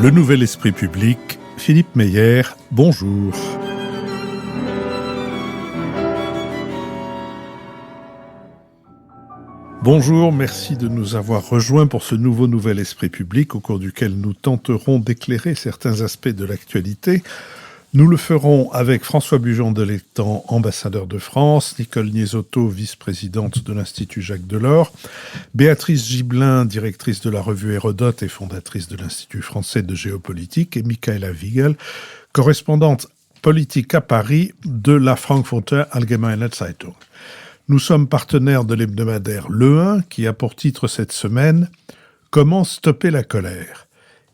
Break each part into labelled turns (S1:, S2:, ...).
S1: Le Nouvel Esprit Public, Philippe Meyer, bonjour. Bonjour, merci de nous avoir rejoints pour ce nouveau Nouvel Esprit Public au cours duquel nous tenterons d'éclairer certains aspects de l'actualité. Nous le ferons avec François Bujon de l'Étang, ambassadeur de France, Nicole Niesotto, vice-présidente de l'Institut Jacques Delors, Béatrice Gibelin, directrice de la revue Hérodote et fondatrice de l'Institut français de géopolitique, et Michaela Wiegel, correspondante politique à Paris de la Frankfurter Allgemeine Zeitung. Nous sommes partenaires de l'hebdomadaire Le 1 qui a pour titre cette semaine « Comment stopper la colère ?»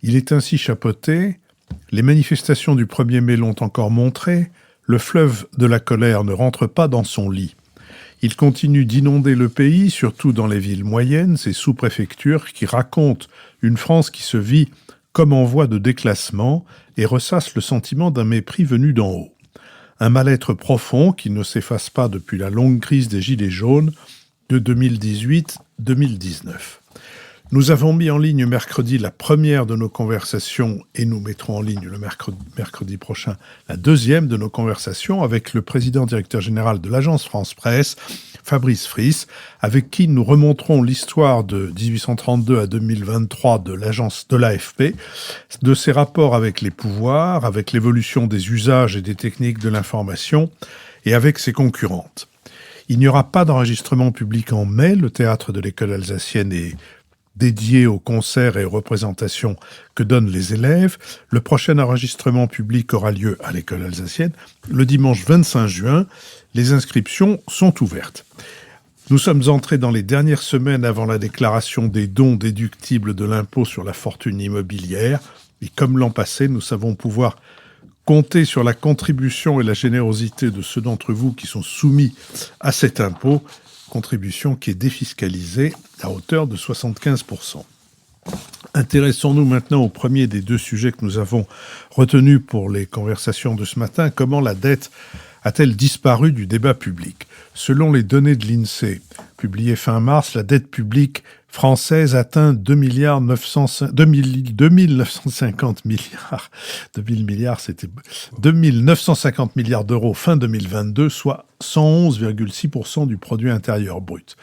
S1: Il est ainsi chapeauté « Les manifestations du 1er mai l'ont encore montré, le fleuve de la colère ne rentre pas dans son lit. Il continue d'inonder le pays, surtout dans les villes moyennes, ces sous-préfectures qui racontent une France qui se vit comme en voie de déclassement et ressasse le sentiment d'un mépris venu d'en haut. Un mal-être profond qui ne s'efface pas depuis la longue crise des Gilets jaunes de 2018-2019. Nous avons mis en ligne mercredi la première de nos conversations et nous mettrons en ligne le mercredi prochain la deuxième de nos conversations avec le président-directeur général de l'agence France-Presse, Fabrice Friss, avec qui nous remonterons l'histoire de 1832 à 2023 de l'agence de l'AFP, de ses rapports avec les pouvoirs, avec l'évolution des usages et des techniques de l'information et avec ses concurrentes. Il n'y aura pas d'enregistrement public en mai, le théâtre de l'école alsacienne est dédié aux concerts et aux représentations que donnent les élèves. Le prochain enregistrement public aura lieu à l'école alsacienne le dimanche 25 juin. Les inscriptions sont ouvertes. Nous sommes entrés dans les dernières semaines avant la déclaration des dons déductibles de l'impôt sur la fortune immobilière. Et comme l'an passé, nous savons pouvoir compter sur la contribution et la générosité de ceux d'entre vous qui sont soumis à cet impôt, contribution qui est défiscalisée à hauteur de 75%. Intéressons-nous maintenant au premier des deux sujets que nous avons retenus pour les conversations de ce matin. Comment la dette a-t-elle disparu du débat public ? Selon les données de l'INSEE, publiées fin mars, la dette publique française atteint 2 950 milliards. 2950 milliards d'euros fin 2022, soit 111,6% du produit intérieur brut.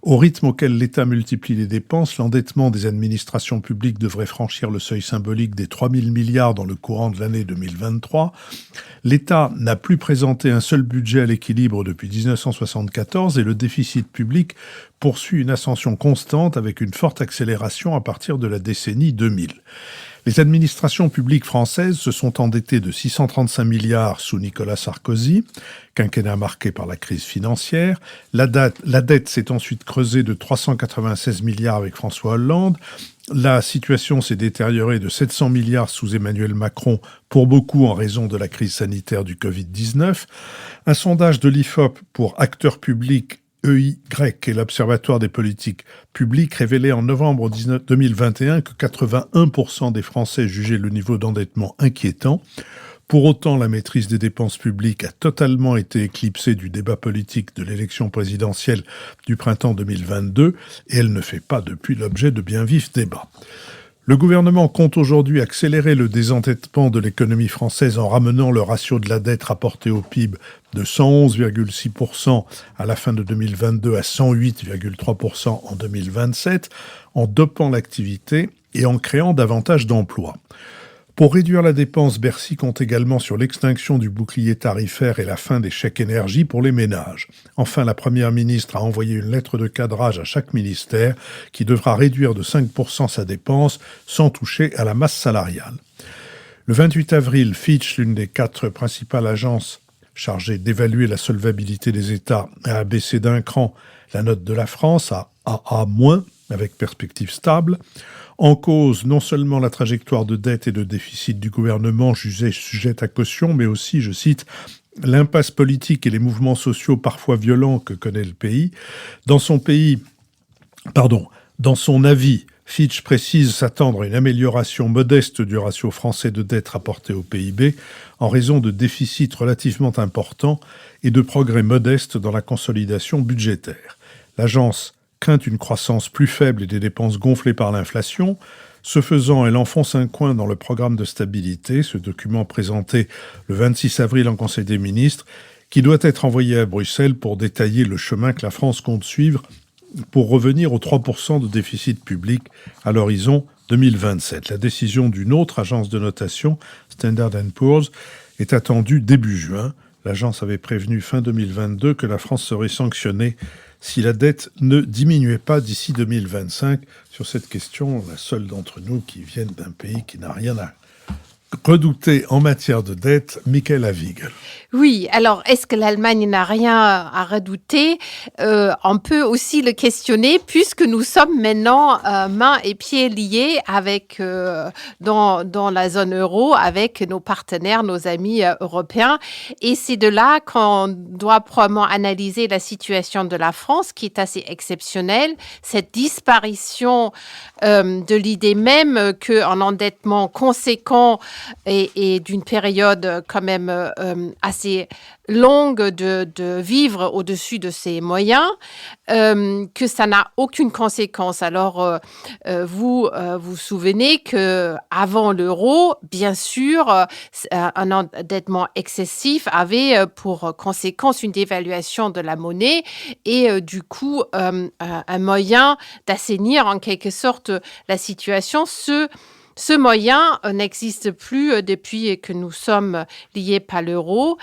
S1: Au rythme auquel l'État multiplie les dépenses, l'endettement des administrations publiques devrait franchir le seuil symbolique des 3 000 milliards dans le courant de l'année 2023. L'État n'a plus présenté un seul budget à l'équilibre depuis 1974 et le déficit public poursuit une ascension constante avec une forte accélération à partir de la décennie 2000. Les administrations publiques françaises se sont endettées de 635 milliards sous Nicolas Sarkozy, quinquennat marqué par la crise financière. La dette s'est ensuite creusée de 396 milliards avec François Hollande. La situation s'est détériorée de 700 milliards sous Emmanuel Macron, pour beaucoup en raison de la crise sanitaire du Covid-19. Un sondage de l'IFOP pour acteurs publics EY et l'Observatoire des politiques publiques révélait en novembre 2021 que 81% des Français jugeaient le niveau d'endettement inquiétant. Pour autant, la maîtrise des dépenses publiques a totalement été éclipsée du débat politique de l'élection présidentielle du printemps 2022 et elle ne fait pas depuis l'objet de bien vifs débats. Le gouvernement compte aujourd'hui accélérer le désendettement de l'économie française en ramenant le ratio de la dette rapportée au PIB de 111,6% à la fin de 2022 à 108,3% en 2027, en dopant l'activité et en créant davantage d'emplois. Pour réduire la dépense, Bercy compte également sur l'extinction du bouclier tarifaire et la fin des chèques énergie pour les ménages. Enfin, la Première ministre a envoyé une lettre de cadrage à chaque ministère qui devra réduire de 5% sa dépense sans toucher à la masse salariale. Le 28 avril, Fitch, l'une des 4 principales agences chargées d'évaluer la solvabilité des États, a abaissé d'un cran la note de la France à AA-, avec perspective stable. En cause, non seulement la trajectoire de dette et de déficit du gouvernement jugée sujette à caution, mais aussi, je cite, l'impasse politique et les mouvements sociaux parfois violents que connaît le pays. Dans son avis, Fitch précise s'attendre à une amélioration modeste du ratio français de dette rapporté au PIB en raison de déficits relativement importants et de progrès modestes dans la consolidation budgétaire. L'agence craint une croissance plus faible et des dépenses gonflées par l'inflation. Ce faisant, elle enfonce un coin dans le programme de stabilité, ce document présenté le 26 avril en Conseil des ministres, qui doit être envoyé à Bruxelles pour détailler le chemin que la France compte suivre pour revenir aux 3% de déficit public à l'horizon 2027. La décision d'une autre agence de notation, Standard & Poor's, est attendue début juin. L'agence avait prévenu fin 2022 que la France serait sanctionnée si la dette ne diminuait pas d'ici 2025. Sur cette question, la seule d'entre nous qui vienne d'un pays qui n'a rien à redouter en matière de dette, Michaela Wiegel.
S2: Oui, alors est-ce que l'Allemagne n'a rien à redouter? On peut aussi le questionner puisque nous sommes maintenant mains et pieds liés avec dans la zone euro avec nos partenaires, nos amis européens. Et c'est de là qu'on doit probablement analyser la situation de la France qui est assez exceptionnelle. Cette disparition de l'idée même qu'un endettement conséquent et d'une période quand même assez longue de vivre au-dessus de ses moyens, que ça n'a aucune conséquence. Alors, vous vous souvenez qu'avant l'euro, bien sûr, un endettement excessif avait pour conséquence une dévaluation de la monnaie et du coup, un moyen d'assainir en quelque sorte la situation. Ce moyen n'existe plus depuis que nous sommes liés par l'euro.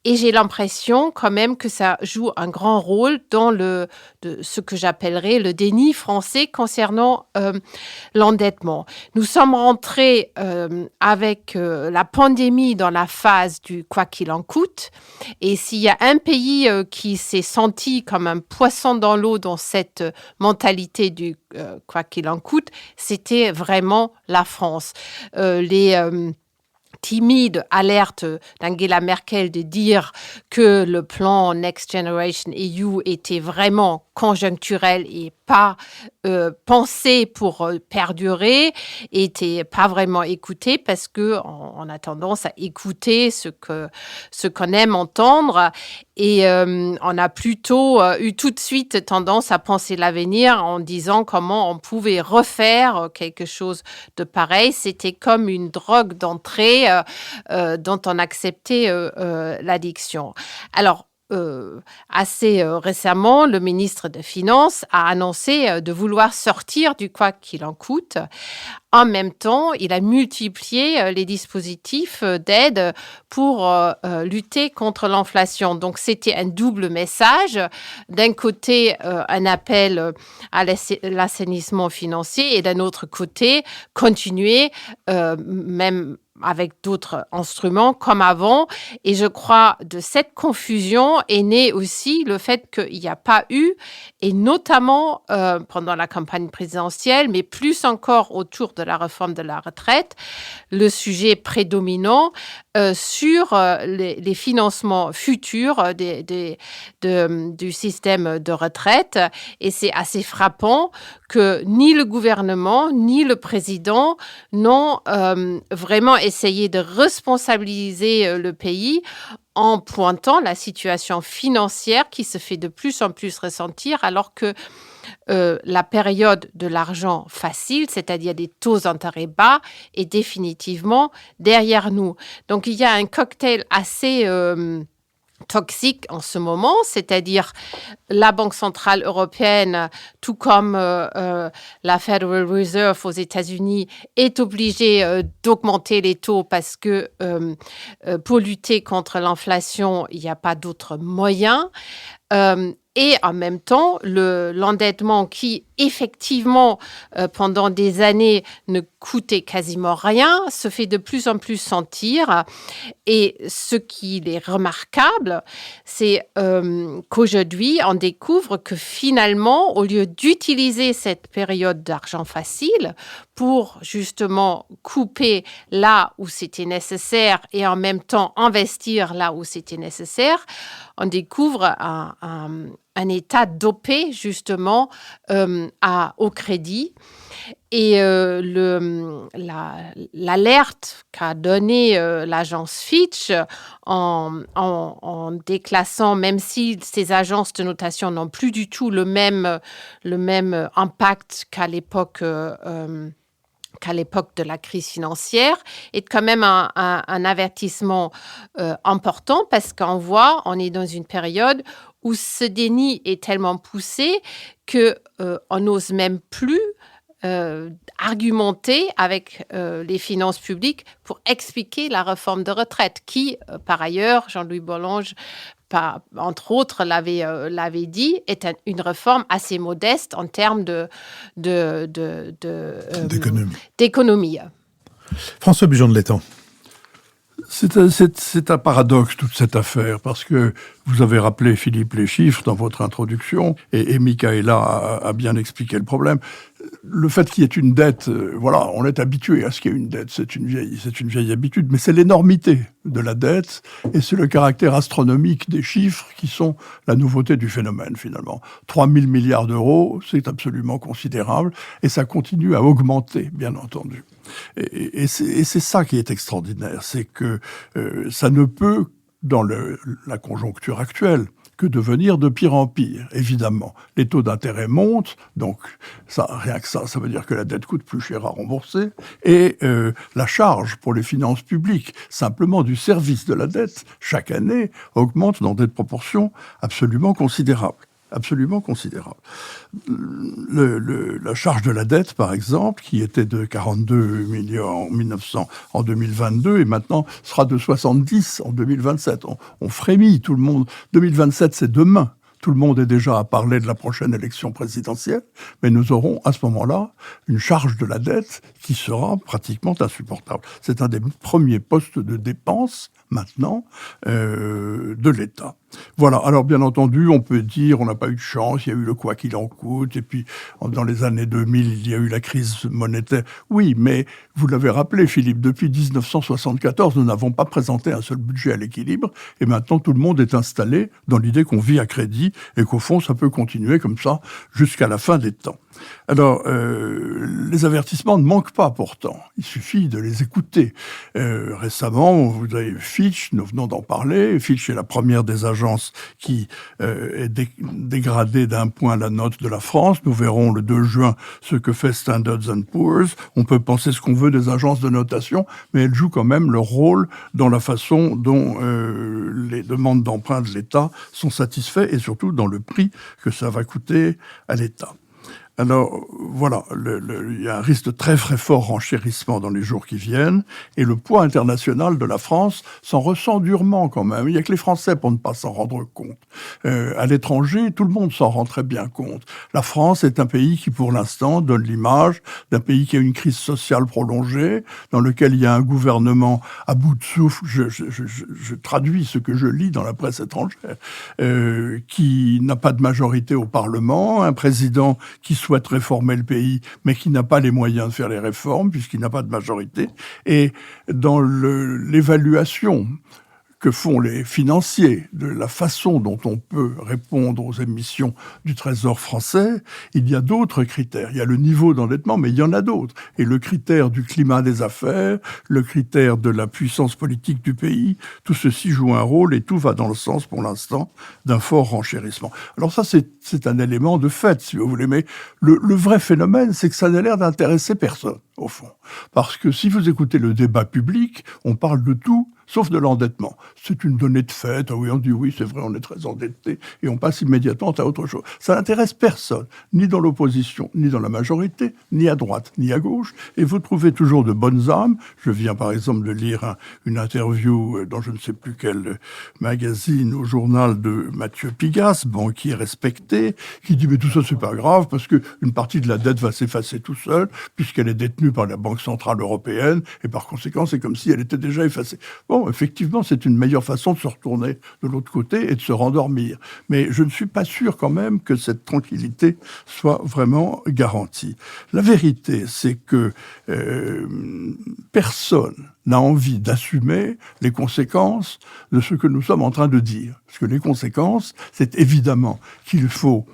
S2: Et j'ai l'impression quand même que ça joue un grand rôle dans ce que j'appellerais le déni français concernant l'endettement. Nous sommes rentrés avec la pandémie dans la phase du quoi qu'il en coûte. Et s'il y a un pays qui s'est senti comme un poisson dans l'eau dans cette mentalité du quoi qu'il en coûte, c'était vraiment la France. Timide alerte d'Angela Merkel de dire que le plan Next Generation EU était vraiment conjoncturel et pas pensé pour perdurer, était pas vraiment écouté parce que on a tendance à écouter ce qu'on aime entendre et on a plutôt eu tout de suite tendance à penser l'avenir en disant comment on pouvait refaire quelque chose de pareil. C'était comme une drogue d'entrée dont on acceptait l'addiction. Alors, assez récemment, le ministre des Finances a annoncé de vouloir sortir du quoi qu'il en coûte. En même temps, il a multiplié les dispositifs d'aide pour lutter contre l'inflation. Donc, c'était un double message. D'un côté, un appel à l'assainissement financier et d'un autre côté, continuer, même avec d'autres instruments comme avant. Et je crois de cette confusion est né aussi le fait qu'il n'y a pas eu, et notamment pendant la campagne présidentielle, mais plus encore autour de la réforme de la retraite, le sujet prédominant sur les financements futurs du système de retraite. Et c'est assez frappant que ni le gouvernement, ni le président n'ont vraiment essayé de responsabiliser le pays en pointant la situation financière qui se fait de plus en plus ressentir alors que la période de l'argent facile, c'est-à-dire des taux d'intérêt bas, est définitivement derrière nous. Donc, il y a un cocktail assez toxique en ce moment, c'est-à-dire la Banque centrale européenne, tout comme la Federal Reserve aux États-Unis, est obligée d'augmenter les taux parce que pour lutter contre l'inflation, il n'y a pas d'autre moyen. Et en même temps, l'endettement qui, effectivement, pendant des années, ne coûtait quasiment rien, se fait de plus en plus sentir. Et ce qui est remarquable, c'est qu'aujourd'hui, on découvre que finalement, au lieu d'utiliser cette période d'argent facile pour justement couper là où c'était nécessaire et en même temps investir là où c'était nécessaire, on découvre un État dopé justement au crédit. Et l'alerte qu'a donnée l'agence Fitch en déclassant, même si ces agences de notation n'ont plus du tout le même impact qu'à l'époque qu'à l'époque de la crise financière, est quand même un avertissement important parce qu'on voit, on est dans une période où ce déni est tellement poussé qu'on n'ose même plus argumenter avec les finances publiques pour expliquer la réforme de retraite qui, par ailleurs, Jean-Louis Bourlanges, entre autres, l'avait dit, est une réforme assez modeste en termes d'économie.
S1: François Bujon de l'Étang.
S3: C'est un paradoxe, toute cette affaire, parce que vous avez rappelé, Philippe, les chiffres dans votre introduction, et Michaela a bien expliqué le problème. Le fait qu'il y ait une dette, voilà, on est habitué à ce qu'il y ait une dette, c'est une vieille habitude, mais c'est l'énormité de la dette et c'est le caractère astronomique des chiffres qui sont la nouveauté du phénomène, finalement. 3 000 milliards d'euros, c'est absolument considérable et ça continue à augmenter, bien entendu. Et c'est ça qui est extraordinaire, c'est que ça ne peut, dans la conjoncture actuelle, que devenir de pire en pire, évidemment. Les taux d'intérêt montent, donc rien que ça veut dire que la dette coûte plus cher à rembourser, et la charge pour les finances publiques, simplement du service de la dette, chaque année, augmente dans des proportions absolument considérables. Absolument considérable. La charge de la dette, par exemple, qui était de 42 millions en 2022 et maintenant sera de 70 en 2027. On frémit, tout le monde. 2027, c'est demain. Tout le monde est déjà à parler de la prochaine élection présidentielle, mais nous aurons à ce moment-là une charge de la dette qui sera pratiquement insupportable. C'est un des premiers postes de dépenses maintenant de l'État. Voilà, alors bien entendu, on peut dire on n'a pas eu de chance, il y a eu le quoi qu'il en coûte, et puis dans les années 2000, il y a eu la crise monétaire. Oui, mais vous l'avez rappelé, Philippe, depuis 1974, nous n'avons pas présenté un seul budget à l'équilibre, et maintenant tout le monde est installé dans l'idée qu'on vit à crédit, et qu'au fond, ça peut continuer comme ça jusqu'à la fin des temps. Alors, les avertissements ne manquent pas pourtant, il suffit de les écouter. Récemment, vous avez Fitch, nous venons d'en parler, Fitch est la première des agences qui est dégradée d'un point la note de la France. Nous verrons le 2 juin ce que fait Standard & Poor's. On peut penser ce qu'on veut des agences de notation, mais elles jouent quand même leur rôle dans la façon dont les demandes d'emprunt de l'État sont satisfaites et surtout dans le prix que ça va coûter à l'État. Alors, voilà, il y a un risque de très très fort renchérissement dans les jours qui viennent, et le poids international de la France s'en ressent durement quand même. Il n'y a que les Français pour ne pas s'en rendre compte. À l'étranger, tout le monde s'en rend très bien compte. La France est un pays qui, pour l'instant, donne l'image d'un pays qui a une crise sociale prolongée, dans lequel il y a un gouvernement à bout de souffle, je traduis ce que je lis dans la presse étrangère, qui n'a pas de majorité au Parlement, un président qui souhaite réformer le pays, mais qui n'a pas les moyens de faire les réformes, puisqu'il n'a pas de majorité. Et dans l'évaluation que font les financiers de la façon dont on peut répondre aux émissions du Trésor français, il y a d'autres critères. Il y a le niveau d'endettement, mais il y en a d'autres. Et le critère du climat des affaires, le critère de la puissance politique du pays, tout ceci joue un rôle et tout va dans le sens, pour l'instant, d'un fort renchérissement. Alors ça, c'est un élément de fait, si vous voulez, mais le vrai phénomène, c'est que ça n'a l'air d'intéresser personne, au fond. Parce que si vous écoutez le débat public, on parle de tout, sauf de l'endettement. C'est une donnée de fait. Ah oui, on dit oui, c'est vrai, on est très endetté, et on passe immédiatement à autre chose. Ça n'intéresse personne, ni dans l'opposition, ni dans la majorité, ni à droite, ni à gauche, et vous trouvez toujours de bonnes âmes. Je viens par exemple de lire une interview dans je ne sais plus quel magazine au journal de Mathieu Pigasse, banquier respecté, qui dit mais tout ça c'est pas grave, parce que une partie de la dette va s'effacer tout seul, puisqu'elle est détenue par la Banque Centrale Européenne, et par conséquent c'est comme si elle était déjà effacée. Bon, effectivement, c'est une meilleure façon de se retourner de l'autre côté et de se rendormir. Mais je ne suis pas sûr quand même que cette tranquillité soit vraiment garantie. La vérité, c'est que personne n'a envie d'assumer les conséquences de ce que nous sommes en train de dire. Parce que les conséquences, c'est évidemment qu'il faut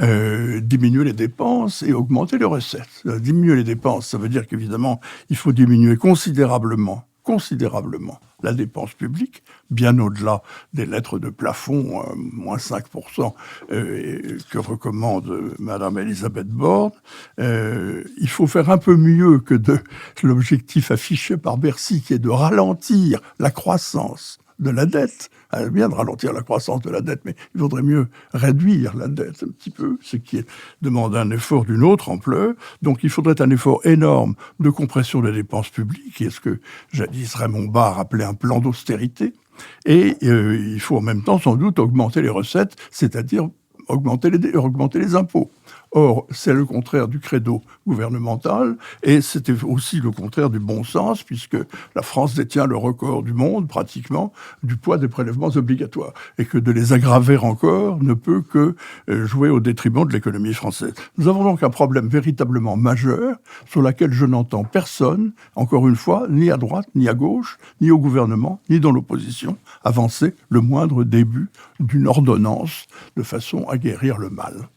S3: diminuer les dépenses et augmenter les recettes. Diminuer les dépenses, ça veut dire qu'évidemment, il faut diminuer considérablement considérablement la dépense publique, bien au-delà des lettres de plafond, moins 5%, que recommande Madame Elisabeth Borne. Il faut faire un peu mieux que de l'objectif affiché par Bercy, qui est de ralentir la croissance de la dette. Elle vient de ralentir la croissance de la dette, mais il vaudrait mieux réduire la dette un petit peu, ce qui demande un effort d'une autre ampleur. Donc il faudrait un effort énorme de compression des dépenses publiques, qui est ce que jadis Raymond Barre appelait un plan d'austérité. Et il faut en même temps sans doute augmenter les recettes, c'est-à-dire augmenter les impôts. Or, c'est le contraire du credo gouvernemental et c'était aussi le contraire du bon sens puisque la France détient le record du monde, pratiquement, du poids des prélèvements obligatoires et que de les aggraver encore ne peut que jouer au détriment de l'économie française. Nous avons donc un problème véritablement majeur sur lequel je n'entends personne, encore une fois, ni à droite, ni à gauche, ni au gouvernement, ni dans l'opposition, avancer le moindre début d'une ordonnance de façon à guérir le mal.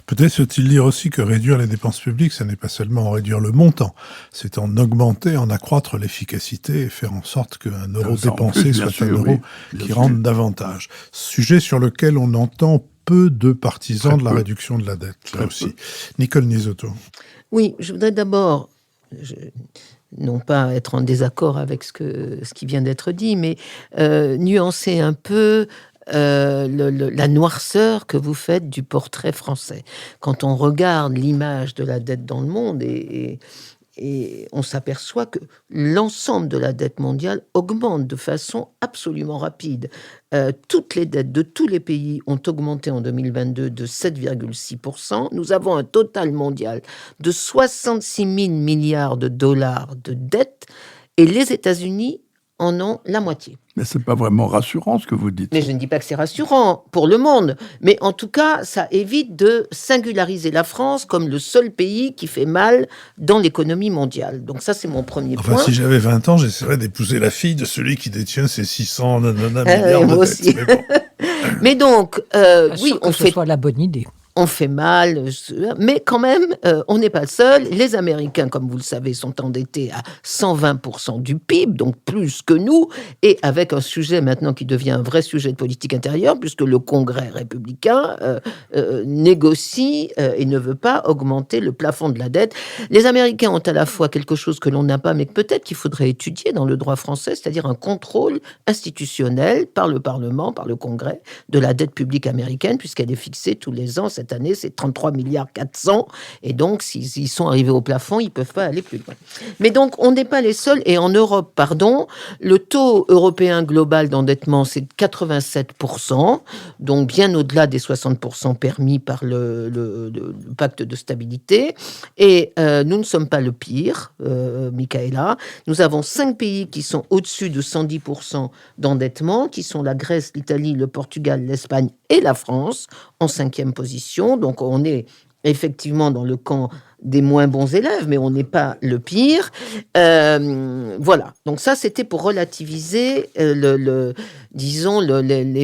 S1: Peut-être faut-il dire aussi que réduire les dépenses publiques, ce n'est pas seulement en réduire le montant, c'est en augmenter, en accroître l'efficacité et faire en sorte qu'un euro dépensé soit un euro qui rende davantage. Sujet sur lequel on entend peu de partisans de la réduction de la dette, là aussi. Nicole Nisotto.
S4: Oui, je voudrais d'abord, non pas être en désaccord avec ce qui vient d'être dit, mais nuancer un peu la noirceur que vous faites du portrait français. Quand on regarde l'image de la dette dans le monde et on s'aperçoit que l'ensemble de la dette mondiale augmente de façon absolument rapide. Toutes les dettes de tous les pays ont augmenté en 2022 de 7,6%. Nous avons un total mondial de 66 000 milliards de dollars de dettes et les États-Unis en ont la moitié.
S3: Mais c'est pas vraiment rassurant ce que vous dites.
S4: Mais je ne dis pas que c'est rassurant pour le monde. Mais en tout cas, ça évite de singulariser la France comme le seul pays qui fait mal dans l'économie mondiale. Donc ça, c'est mon premier point.
S1: Si j'avais 20 ans, j'essaierais d'épouser la fille de celui qui détient ces 600 milliards de
S4: aussi.
S1: dettes. Mais, bon.
S4: Mais donc, oui, on fait...
S5: soit la bonne idée.
S4: On fait mal, mais quand même, on n'est pas le seul. Les Américains, comme vous le savez, sont endettés à 120% du PIB, donc plus que nous, et avec un sujet maintenant qui devient un vrai sujet de politique intérieure, puisque le Congrès républicain négocie et ne veut pas augmenter le plafond de la dette. Les Américains ont à la fois quelque chose que l'on n'a pas, mais que peut-être qu'il faudrait étudier dans le droit français, c'est-à-dire un contrôle institutionnel par le Parlement, par le Congrès, de la dette publique américaine, puisqu'elle est fixée tous les ans. Cette année, c'est 33 milliards 400. Et donc, s'ils sont arrivés au plafond, ils ne peuvent pas aller plus loin. Mais donc, on n'est pas les seuls. Et en Europe, le taux européen global d'endettement, c'est 87%. Donc, bien au-delà des 60% permis par le pacte de stabilité. Et nous ne sommes pas le pire, Michaela. Nous avons 5 pays qui sont au-dessus de 110% d'endettement, qui sont la Grèce, l'Italie, le Portugal, l'Espagne et la France, en 5e position. Donc, on est effectivement dans le camp des moins bons élèves, mais on n'est pas le pire. Voilà. Donc ça, c'était pour relativiser les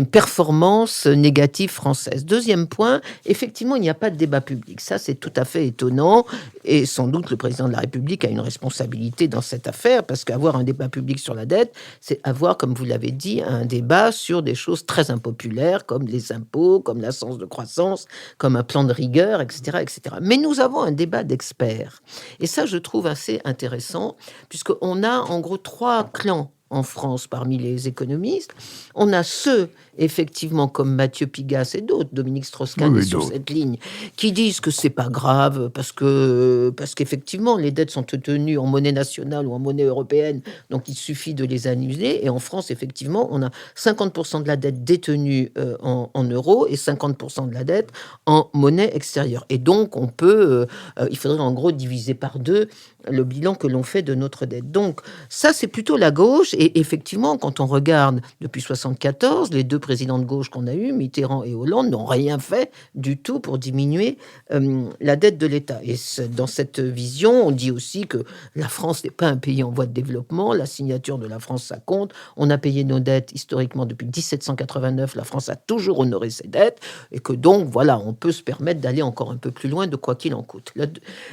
S4: performances négatives françaises. Deuxième point, effectivement, il n'y a pas de débat public. Ça, c'est tout à fait étonnant. Et sans doute, le président de la République a une responsabilité dans cette affaire, parce qu'avoir un débat public sur la dette, c'est avoir, comme vous l'avez dit, un débat sur des choses très impopulaires, comme les impôts, comme l'absence de croissance, comme un plan de rigueur, etc., etc. Mais nous avons un débat d'experts. Et ça, je trouve assez intéressant, puisqu'on a en gros 3 clans en France parmi les économistes. On a ceux, effectivement, comme Mathieu Pigasse et d'autres, Dominique Strauss-Kahn est sur cette ligne, qui disent que c'est pas grave parce qu'effectivement, les dettes sont tenues en monnaie nationale ou en monnaie européenne, donc il suffit de les annuler. Et en France, effectivement, on a 50% de la dette détenue en euros et 50% de la dette en monnaie extérieure. Et donc, on peut, il faudrait en gros diviser par 2 le bilan que l'on fait de notre dette. Donc, ça, c'est plutôt la gauche. Et effectivement, quand on regarde depuis 1974, les 2 présidents de gauche qu'on a eus, Mitterrand et Hollande, n'ont rien fait du tout pour diminuer la dette de l'État. Et dans cette vision, on dit aussi que la France n'est pas un pays en voie de développement. La signature de la France, ça compte. On a payé nos dettes historiquement depuis 1789. La France a toujours honoré ses dettes. Et que donc, voilà, on peut se permettre d'aller encore un peu plus loin de quoi qu'il en coûte.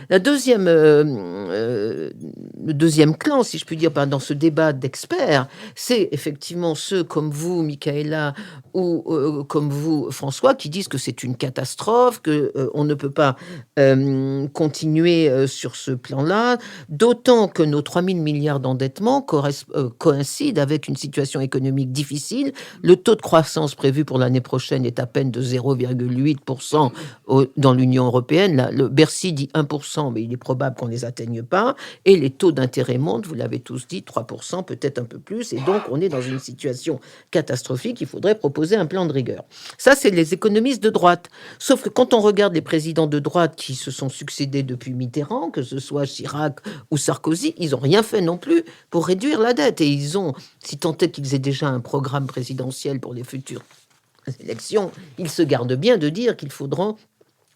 S4: La deuxième deuxième clan, si je puis dire, dans ce débat d'experts, c'est effectivement ceux comme vous, Michaela, ou comme vous, François, qui disent que c'est une catastrophe, qu'on ne peut pas continuer sur ce plan-là, d'autant que nos 3 000 milliards d'endettement coïncident avec une situation économique difficile. Le taux de croissance prévu pour l'année prochaine est à peine de 0,8% dans l'Union européenne. Le Bercy dit 1%, mais il est probable qu'on ne les atteigne pas. Et les taux d'intérêt montent, vous l'avez tous dit, 3%, peut-être un peu plus. Et donc, on est dans une situation catastrophique. Il faudrait proposer un plan de rigueur. Ça, c'est les économistes de droite. Sauf que quand on regarde les présidents de droite qui se sont succédés depuis Mitterrand, que ce soit Chirac ou Sarkozy, ils n'ont rien fait non plus pour réduire la dette. Et ils ont, si tant est qu'ils aient déjà un programme présidentiel pour les futures élections, ils se gardent bien de dire qu'il faudra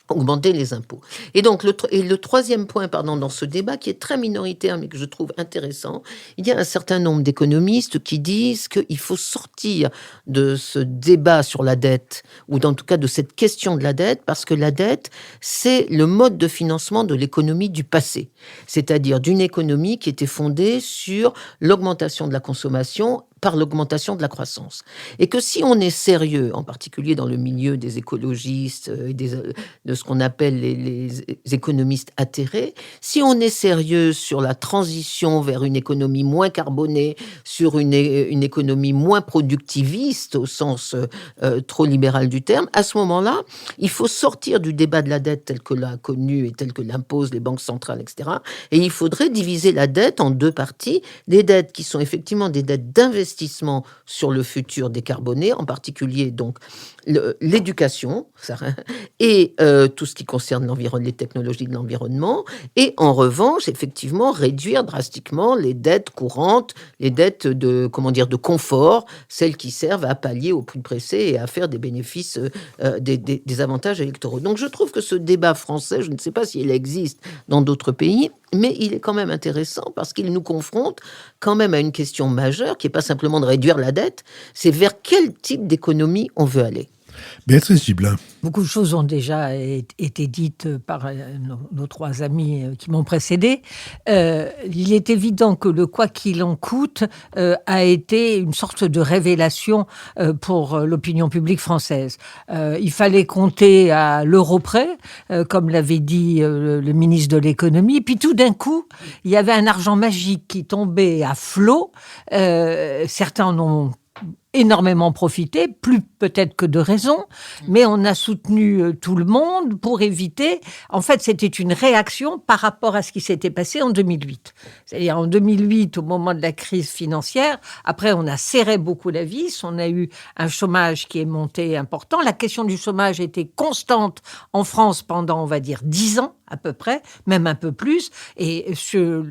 S4: augmenter les impôts. Et donc, le troisième point, dans ce débat, qui est très minoritaire, mais que je trouve intéressant, il y a un certain nombre d'économistes qui disent qu'il faut sortir de ce débat sur la dette, ou en tout cas de cette question de la dette, parce que la dette, c'est le mode de financement de l'économie du passé, c'est-à-dire d'une économie qui était fondée sur l'augmentation de la consommation par l'augmentation de la croissance. Et que si on est sérieux, en particulier dans le milieu des écologistes et de ce qu'on appelle les économistes atterrés, si on est sérieux sur la transition vers une économie moins carbonée, sur une économie moins productiviste au sens trop libéral du terme, à ce moment-là, il faut sortir du débat de la dette tel que l'a connu et tel que l'imposent les banques centrales, etc. Et il faudrait diviser la dette en deux parties. Des dettes qui sont effectivement des dettes d'investissement sur le futur décarboné, en particulier donc l'éducation et tout ce qui concerne les technologies de l'environnement, et en revanche, effectivement, réduire drastiquement les dettes courantes, les dettes de confort, celles qui servent à pallier au plus pressé et à faire des bénéfices, des avantages électoraux. Donc je trouve que ce débat français, je ne sais pas s'il existe dans d'autres pays, mais il est quand même intéressant parce qu'il nous confronte quand même à une question majeure qui n'est pas simplement de réduire la dette, c'est vers quel type d'économie on veut aller.
S1: Béatrice Gibelin.
S5: Beaucoup de choses ont déjà été dites par nos trois amis qui m'ont précédé. Il est évident que le quoi qu'il en coûte a été une sorte de révélation pour l'opinion publique française. Il fallait compter à l'euro près, comme l'avait dit le ministre de l'économie. Puis tout d'un coup, il y avait un argent magique qui tombait à flot. Certains en ont énormément profité, plus peut-être que de raison, mais on a soutenu tout le monde pour éviter... En fait, c'était une réaction par rapport à ce qui s'était passé en 2008. C'est-à-dire en 2008, au moment de la crise financière, après on a serré beaucoup la vis, on a eu un chômage qui est monté important. La question du chômage était constante en France pendant, on va dire, 10 ans à peu près, même un peu plus. Et sur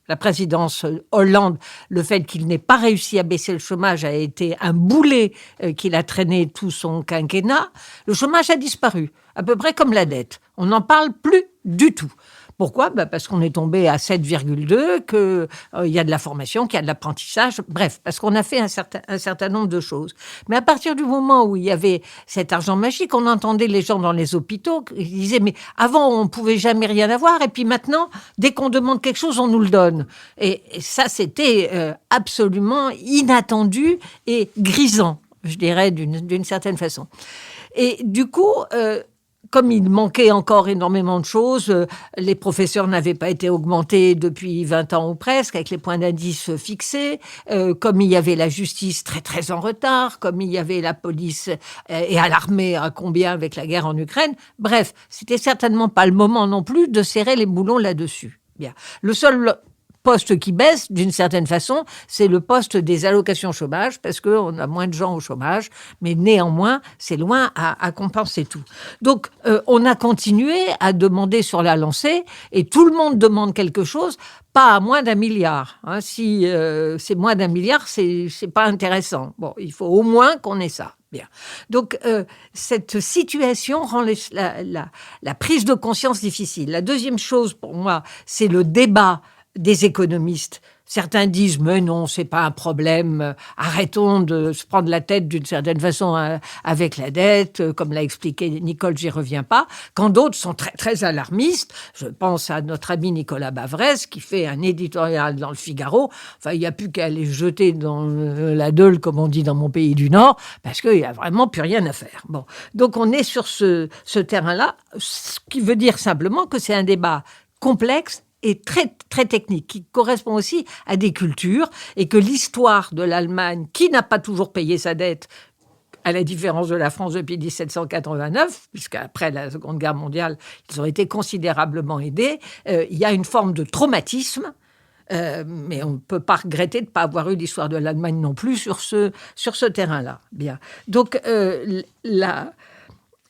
S5: la présidence Hollande, le fait qu'il n'ait pas réussi à baisser le chômage a été un boulet qu'il a traîné tout son quinquennat. Le chômage a disparu, à peu près comme la dette. On n'en parle plus du tout. Pourquoi ? Parce qu'on est tombé à 7,2, qu'il y a de la formation, qu'il y a de l'apprentissage, bref, parce qu'on a fait un certain nombre de choses. Mais à partir du moment où il y avait cet argent magique, on entendait les gens dans les hôpitaux, ils disaient, mais avant, on ne pouvait jamais rien avoir, et puis maintenant, dès qu'on demande quelque chose, on nous le donne. Et ça, c'était absolument inattendu et grisant, je dirais, d'une certaine façon. Et du coup... Comme il manquait encore énormément de choses, les professeurs n'avaient pas été augmentés depuis 20 ans ou presque, avec les points d'indice fixés, comme il y avait la justice très très en retard, comme il y avait la police et à l'armée à combien avec la guerre en Ukraine. Bref, c'était certainement pas le moment non plus de serrer les boulons là-dessus. Bien. Le seul poste qui baisse, d'une certaine façon, c'est le poste des allocations chômage, parce qu'on a moins de gens au chômage, mais néanmoins, c'est loin à compenser tout. Donc, on a continué à demander sur la lancée, et tout le monde demande quelque chose, pas à moins d'1 milliard. Si c'est moins d'1 milliard, c'est pas intéressant. Bon, il faut au moins qu'on ait ça. Bien. Donc, cette situation rend la prise de conscience difficile. La deuxième chose, pour moi, c'est le débat des économistes Certains disent, mais non, c'est pas un problème, arrêtons de se prendre la tête d'une certaine façon avec la dette, comme l'a expliqué Nicole, j'y reviens pas. Quand d'autres sont très, très alarmistes, je pense à notre ami Nicolas Bavrez, qui fait un éditorial dans le Figaro. Enfin, il n'y a plus qu'à les jeter dans la Deule, comme on dit dans mon pays du Nord, parce qu'il n'y a vraiment plus rien à faire. Bon. Donc, on est sur ce terrain-là, ce qui veut dire simplement que c'est un débat complexe et très, très technique, qui correspond aussi à des cultures, et que l'histoire de l'Allemagne, qui n'a pas toujours payé sa dette, à la différence de la France depuis 1789, puisqu'après la Seconde Guerre mondiale, ils ont été considérablement aidés, il y a une forme de traumatisme, mais on ne peut pas regretter de ne pas avoir eu l'histoire de l'Allemagne non plus sur ce terrain-là. Bien. Donc,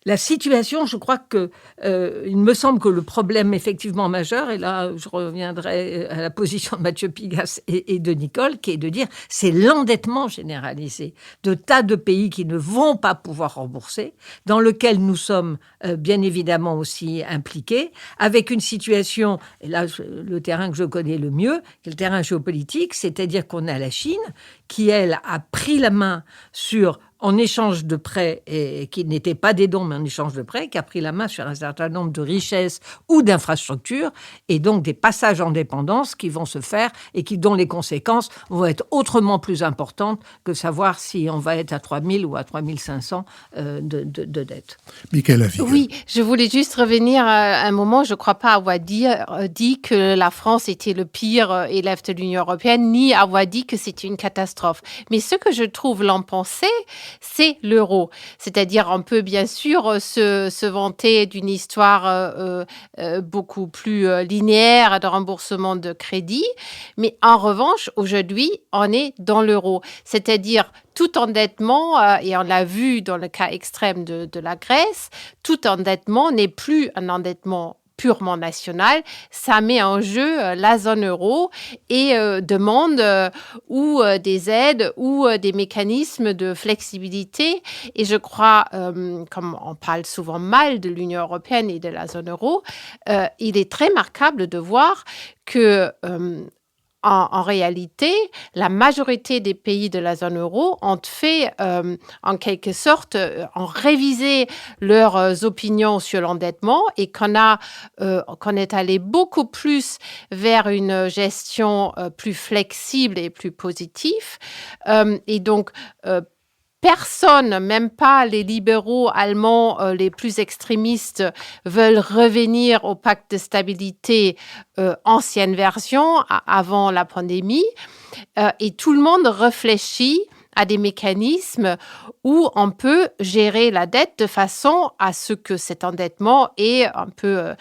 S5: la situation, je crois que il me semble que le problème effectivement majeur, et là je reviendrai à la position de Mathieu Pigasse et de Nicole, qui est de dire c'est l'endettement généralisé de tas de pays qui ne vont pas pouvoir rembourser, dans lequel nous sommes bien évidemment aussi impliqués, avec une situation, et là le terrain que je connais le mieux, qui est le terrain géopolitique, c'est-à-dire qu'on a la Chine qui, elle, a pris la main en échange de prêts, et qui n'étaient pas des dons, mais en échange de prêts, qui a pris la main sur un certain nombre de richesses ou d'infrastructures, et donc des passages en dépendance qui vont se faire et dont les conséquences vont être autrement plus importantes que savoir si on va être à 3 000 ou à 3 500 de dette.
S1: Michaël Avigan.
S2: Oui, je voulais juste revenir à un moment. Je ne crois pas avoir dit que la France était le pire élève de l'Union européenne, ni avoir dit que c'était une catastrophe. Mais ce que je trouve l'en-pensé, c'est l'euro. C'est-à-dire, on peut bien sûr se vanter d'une histoire beaucoup plus linéaire de remboursement de crédit, mais en revanche, aujourd'hui, on est dans l'euro. C'est-à-dire, tout endettement, et on l'a vu dans le cas extrême de la Grèce, tout endettement n'est plus un endettement purement national, ça met en jeu la zone euro et demande ou des aides ou des mécanismes de flexibilité. Et je crois, comme on parle souvent mal de l'Union européenne et de la zone euro, il est très remarquable de voir que en réalité, la majorité des pays de la zone euro ont fait, en quelque sorte, ont révisé leurs opinions sur l'endettement et qu'on est allé beaucoup plus vers une gestion plus flexible et plus positive. Et donc, personne, même pas les libéraux allemands les plus extrémistes, veulent revenir au pacte de stabilité ancienne version, avant la pandémie. Et tout le monde réfléchit à des mécanismes où on peut gérer la dette de façon à ce que cet endettement est un peu,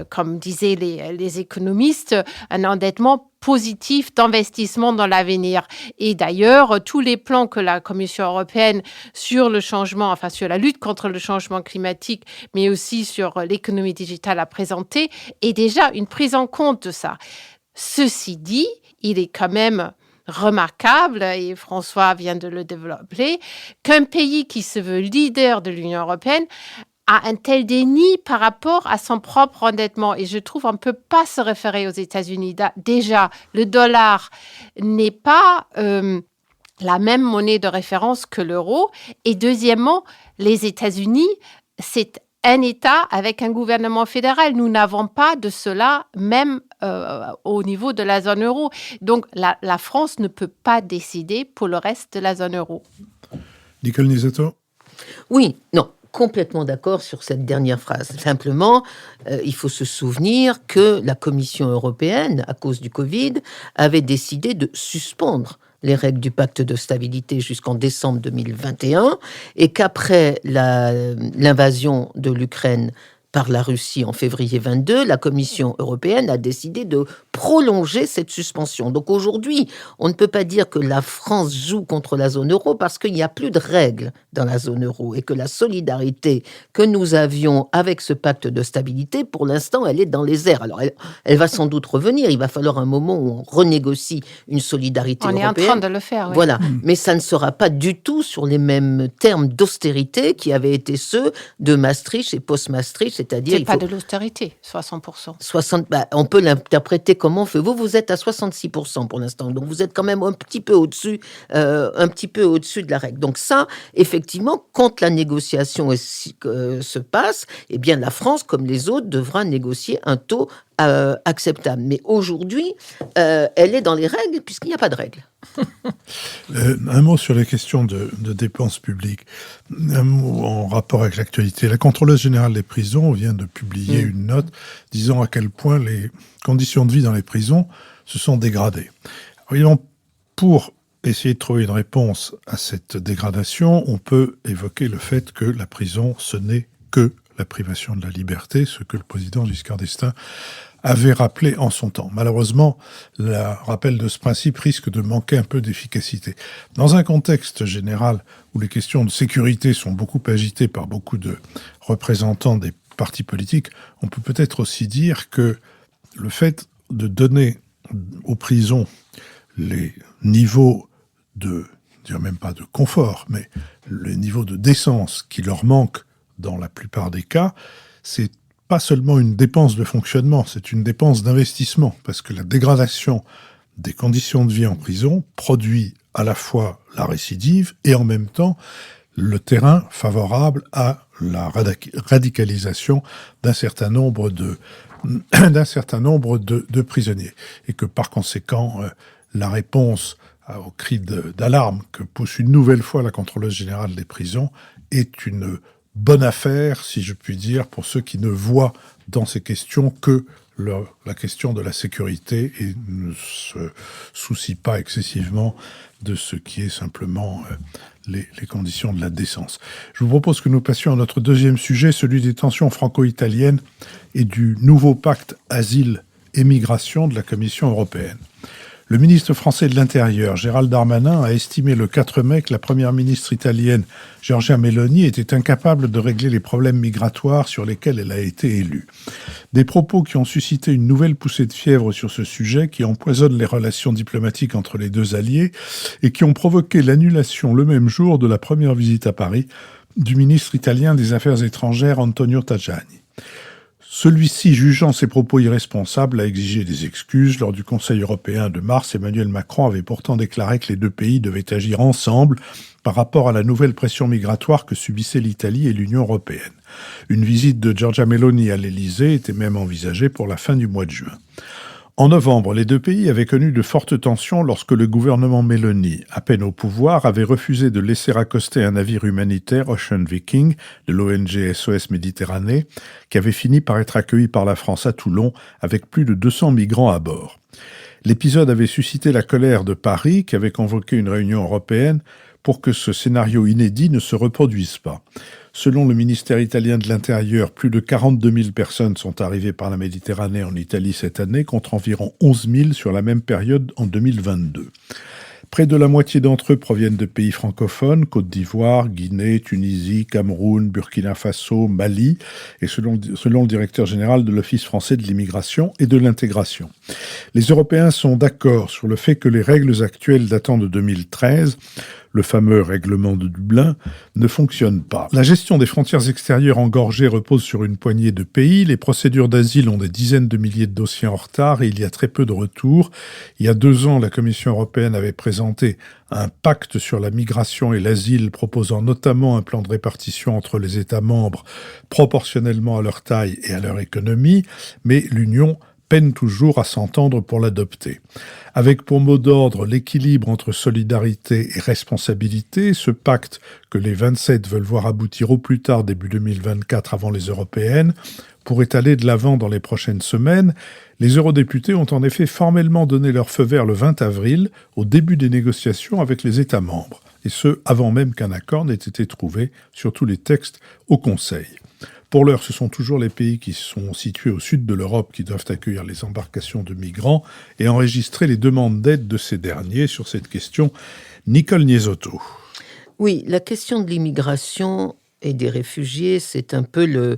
S2: comme disaient les économistes, un endettement positif d'investissement dans l'avenir. Et d'ailleurs, tous les plans que la Commission européenne sur le changement, enfin sur la lutte contre le changement climatique, mais aussi sur l'économie digitale a présenté, est déjà une prise en compte de ça. Ceci dit, il est quand même remarquable, et François vient de le développer, qu'un pays qui se veut leader de l'Union européenne a un tel déni par rapport à son propre endettement. Et je trouve qu'on ne peut pas se référer aux États-Unis. Déjà, le dollar n'est pas la même monnaie de référence que l'euro. Et deuxièmement, les États-Unis, c'est un État avec un gouvernement fédéral. Nous n'avons pas de cela, même au niveau de la zone euro. Donc, la France ne peut pas décider pour le reste de la zone euro.
S1: Nicole Nisetto ?
S4: Oui, non. Complètement d'accord sur cette dernière phrase. Simplement, il faut se souvenir que la Commission européenne, à cause du Covid, avait décidé de suspendre les règles du pacte de stabilité jusqu'en décembre 2021 et qu'après l'invasion de l'Ukraine par la Russie en février 22, la Commission européenne a décidé de prolonger cette suspension. Donc aujourd'hui, on ne peut pas dire que la France joue contre la zone euro parce qu'il n'y a plus de règles dans la zone euro et que la solidarité que nous avions avec ce pacte de stabilité, pour l'instant, elle est dans les airs. Alors, elle va sans doute revenir. Il va falloir un moment où on renégocie une solidarité européenne.
S2: On est en train de le faire, oui.
S4: Voilà. Mais ça ne sera pas du tout sur les mêmes termes d'austérité qui avaient été ceux de Maastricht et post-Maastricht, c'est-à-dire...
S2: C'est pas de l'austérité, 60%.
S4: 60, on peut l'interpréter comme comment on fait. Vous êtes à 66% pour l'instant, donc vous êtes quand même un petit peu au-dessus de la règle. Donc ça, effectivement, quand la négociation se passe, eh bien la France, comme les autres, devra négocier un taux acceptable. Mais aujourd'hui, elle est dans les règles puisqu'il n'y a pas de règles.
S1: Un mot sur les questions de dépenses publiques. Un mot en rapport avec l'actualité. La Contrôleuse générale des prisons vient de publier une note disant à quel point les conditions de vie dans les prisons se sont dégradées. Évidemment, pour essayer de trouver une réponse à cette dégradation, on peut évoquer le fait que la prison, ce n'est que la privation de la liberté, ce que le président Giscard d'Estaing avait rappelé en son temps. Malheureusement, le rappel de ce principe risque de manquer un peu d'efficacité. Dans un contexte général où les questions de sécurité sont beaucoup agitées par beaucoup de représentants des partis politiques, on peut peut-être aussi dire que le fait de donner aux prisons les niveaux de, je dirais même pas de confort, mais les niveaux de décence qui leur manquent dans la plupart des cas, c'est pas seulement une dépense de fonctionnement, c'est une dépense d'investissement, parce que la dégradation des conditions de vie en prison produit à la fois la récidive et en même temps le terrain favorable à la radicalisation d'un certain nombre de prisonniers. Et que par conséquent, la réponse au cri d'alarme que pousse une nouvelle fois la Contrôleuse générale des prisons est une bonne affaire, si je puis dire, pour ceux qui ne voient dans ces questions que la question de la sécurité et ne se soucient pas excessivement de ce qui est simplement les conditions de la décence. Je vous propose que nous passions à notre deuxième sujet, celui des tensions franco-italiennes et du nouveau pacte asile et migration de la Commission européenne. Le ministre français de l'Intérieur, Gérald Darmanin, a estimé le 4 mai que la première ministre italienne, Giorgia Meloni, était incapable de régler les problèmes migratoires sur lesquels elle a été élue. Des propos qui ont suscité une nouvelle poussée de fièvre sur ce sujet, qui empoisonnent les relations diplomatiques entre les deux alliés et qui ont provoqué l'annulation le même jour de la première visite à Paris du ministre italien des Affaires étrangères Antonio Tajani. Celui-ci, jugeant ces propos irresponsables, a exigé des excuses. Lors du Conseil européen de mars, Emmanuel Macron avait pourtant déclaré que les deux pays devaient agir ensemble par rapport à la nouvelle pression migratoire que subissaient l'Italie et l'Union européenne. Une visite de Giorgia Meloni à l'Élysée était même envisagée pour la fin du mois de juin. En novembre, les deux pays avaient connu de fortes tensions lorsque le gouvernement Meloni, à peine au pouvoir, avait refusé de laisser accoster un navire humanitaire Ocean Viking de l'ONG SOS Méditerranée, qui avait fini par être accueilli par la France à Toulon avec plus de 200 migrants à bord. L'épisode avait suscité la colère de Paris, qui avait convoqué une réunion européenne pour que ce scénario inédit ne se reproduise pas. Selon le ministère italien de l'Intérieur, plus de 42 000 personnes sont arrivées par la Méditerranée en Italie cette année, contre environ 11 000 sur la même période en 2022. Près de la moitié d'entre eux proviennent de pays francophones, Côte d'Ivoire, Guinée, Tunisie, Cameroun, Burkina Faso, Mali, et selon le directeur général de l'Office français de l'immigration et de l'intégration. Les Européens sont d'accord sur le fait que les règles actuelles datant de 2013, le fameux règlement de Dublin, ne fonctionne pas. La gestion des frontières extérieures engorgées repose sur une poignée de pays. Les procédures d'asile ont des dizaines de milliers de dossiers en retard et il y a très peu de retours. Il y a 2 ans, la Commission européenne avait présenté un pacte sur la migration et l'asile proposant notamment un plan de répartition entre les États membres proportionnellement à leur taille et à leur économie, mais l'Union peine toujours à s'entendre pour l'adopter. Avec pour mot d'ordre l'équilibre entre solidarité et responsabilité, ce pacte que les 27 veulent voir aboutir au plus tard début 2024 avant les européennes, pourrait aller de l'avant dans les prochaines semaines. Les eurodéputés ont en effet formellement donné leur feu vert le 20 avril, au début des négociations avec les États membres, et ce avant même qu'un accord n'ait été trouvé sur tous les textes au Conseil. Pour l'heure, ce sont toujours les pays qui sont situés au sud de l'Europe qui doivent accueillir les embarcations de migrants et enregistrer les demandes d'aide de ces derniers. Sur cette question, Nicole Niesotto.
S4: Oui, la question de l'immigration et des réfugiés, c'est un peu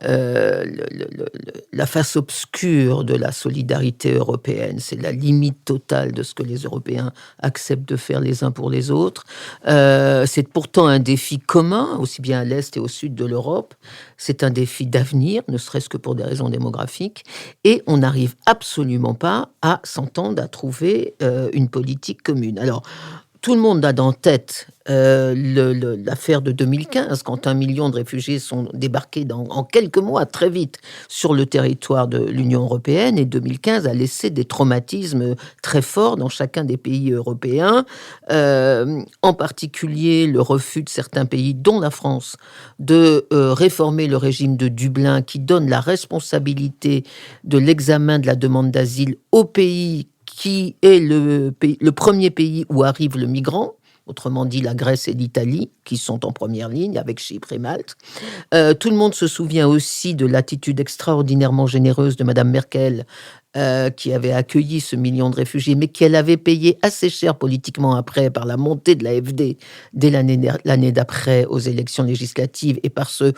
S4: la face obscure de la solidarité européenne. C'est la limite totale de ce que les Européens acceptent de faire les uns pour les autres. C'est pourtant un défi commun, aussi bien à l'Est et au Sud de l'Europe. C'est un défi d'avenir, ne serait-ce que pour des raisons démographiques. Et on n'arrive absolument pas à s'entendre, à trouver une politique commune. Alors, tout le monde a en tête l'affaire de 2015, quand 1 million de réfugiés sont débarqués en quelques mois, très vite, sur le territoire de l'Union européenne. Et 2015 a laissé des traumatismes très forts dans chacun des pays européens, en particulier le refus de certains pays, dont la France, de réformer le régime de Dublin, qui donne la responsabilité de l'examen de la demande d'asile au pays qui est le premier pays où arrive le migrant, autrement dit la Grèce et l'Italie, qui sont en première ligne avec Chypre et Malte. Tout le monde se souvient aussi de l'attitude extraordinairement généreuse de Madame Merkel, qui avait accueilli ce million de réfugiés, mais qu'elle avait payé assez cher politiquement après par la montée de l'AfD dès l'année d'après aux élections législatives et par ce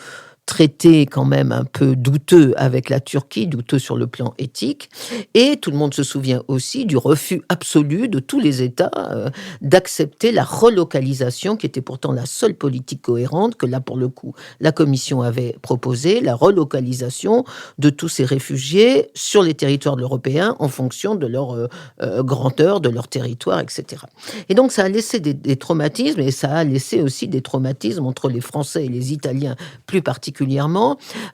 S4: traité quand même un peu douteux avec la Turquie, douteux sur le plan éthique. Et tout le monde se souvient aussi du refus absolu de tous les États d'accepter la relocalisation, qui était pourtant la seule politique cohérente que là, pour le coup, la Commission avait proposée, la relocalisation de tous ces réfugiés sur les territoires européens en fonction de leur grandeur, de leur territoire, etc. Et donc, ça a laissé des traumatismes, et ça a laissé aussi des traumatismes entre les Français et les Italiens, plus particulièrement,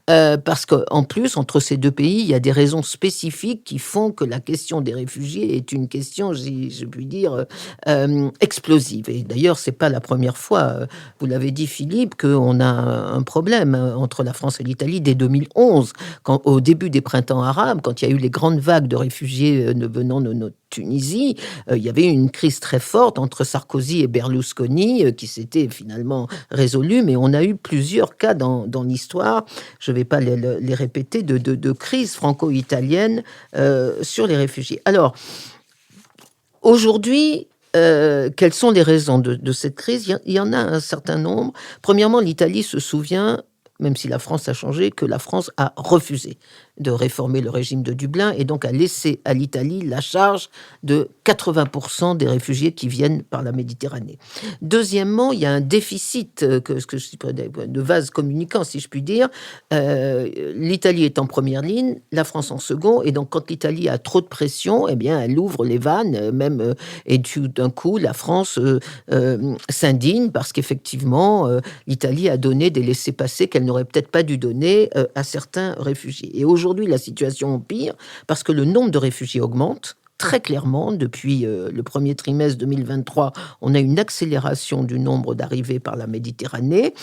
S4: parce qu'en plus, entre ces deux pays, il y a des raisons spécifiques qui font que la question des réfugiés est une question, je puis dire, explosive. Et d'ailleurs, c'est pas la première fois, vous l'avez dit Philippe, qu'on a un problème entre la France et l'Italie dès 2011, au début des printemps arabes, quand il y a eu les grandes vagues de réfugiés venant de notre Tunisie, il y avait une crise très forte entre Sarkozy et Berlusconi qui s'était finalement résolue, mais on a eu plusieurs cas dans l'histoire, je ne vais pas les répéter, de crise franco-italienne sur les réfugiés. Alors, aujourd'hui, quelles sont les raisons de cette crise ? Il y en a un certain nombre. Premièrement, l'Italie se souvient, même si la France a changé, que la France a refusé de réformer le régime de Dublin et donc a laissé à l'Italie la charge de 80% des réfugiés qui viennent par la Méditerranée. Deuxièmement, il y a un déficit de vase communicant, si je puis dire. L'Italie est en première ligne, la France en second, et donc quand l'Italie a trop de pression, eh bien, elle ouvre les vannes, et tout d'un coup, la France s'indigne parce qu'effectivement, l'Italie a donné des laissez-passer qu'elle n'aurait peut-être pas dû donner à certains réfugiés. Et aujourd'hui, la situation empire parce que le nombre de réfugiés augmente très clairement. Depuis le premier trimestre 2023, on a une accélération du nombre d'arrivées par la Méditerranée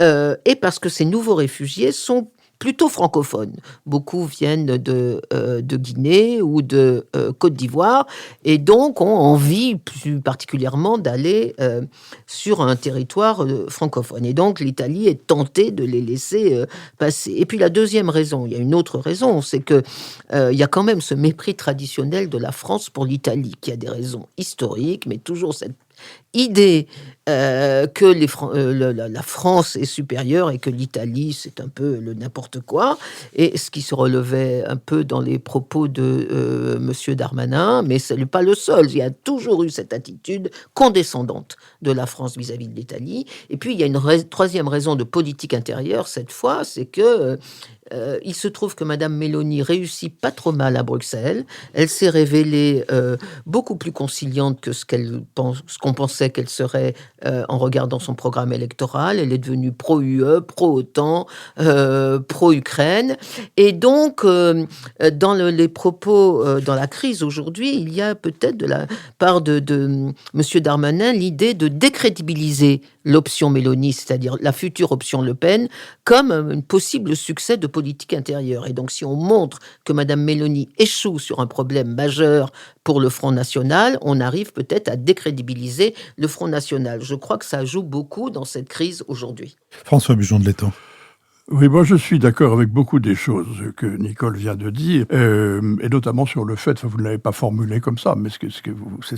S4: et parce que ces nouveaux réfugiés sont plutôt francophones. Beaucoup viennent de Guinée ou de Côte d'Ivoire et donc ont envie plus particulièrement d'aller sur un territoire francophone. Et donc l'Italie est tentée de les laisser passer. Et puis la deuxième raison, il y a une autre raison, c'est que il y a quand même ce mépris traditionnel de la France pour l'Italie, qui a des raisons historiques, mais toujours cette idée que la France est supérieure et que l'Italie, c'est un peu le n'importe quoi, et ce qui se relevait un peu dans les propos de Monsieur Darmanin, mais ce n'est pas le seul. Il y a toujours eu cette attitude condescendante de la France vis-à-vis de l'Italie. Et puis, il y a une troisième raison de politique intérieure, cette fois, c'est que il se trouve que Madame Meloni réussit pas trop mal à Bruxelles. Elle s'est révélée beaucoup plus conciliante que ce qu'on pensait qu'elle serait en regardant son programme électoral. Elle est devenue pro-UE, pro-OTAN, pro-Ukraine. Et donc, dans les propos, dans la crise aujourd'hui, il y a peut-être de la part de Monsieur Darmanin l'idée de décrédibiliser l'option Meloni, c'est-à-dire la future option Le Pen, comme un possible succès de politique intérieure. Et donc, si on montre que Madame Meloni échoue sur un problème majeur pour le Front National, on arrive peut-être à décrédibiliser le Front National. Je crois que ça joue beaucoup dans cette crise aujourd'hui.
S1: François Bujon de l'Étang.
S3: Oui, moi je suis d'accord avec beaucoup des choses que Nicole vient de dire, et notamment sur le fait, vous ne l'avez pas formulé comme ça, mais c'est ce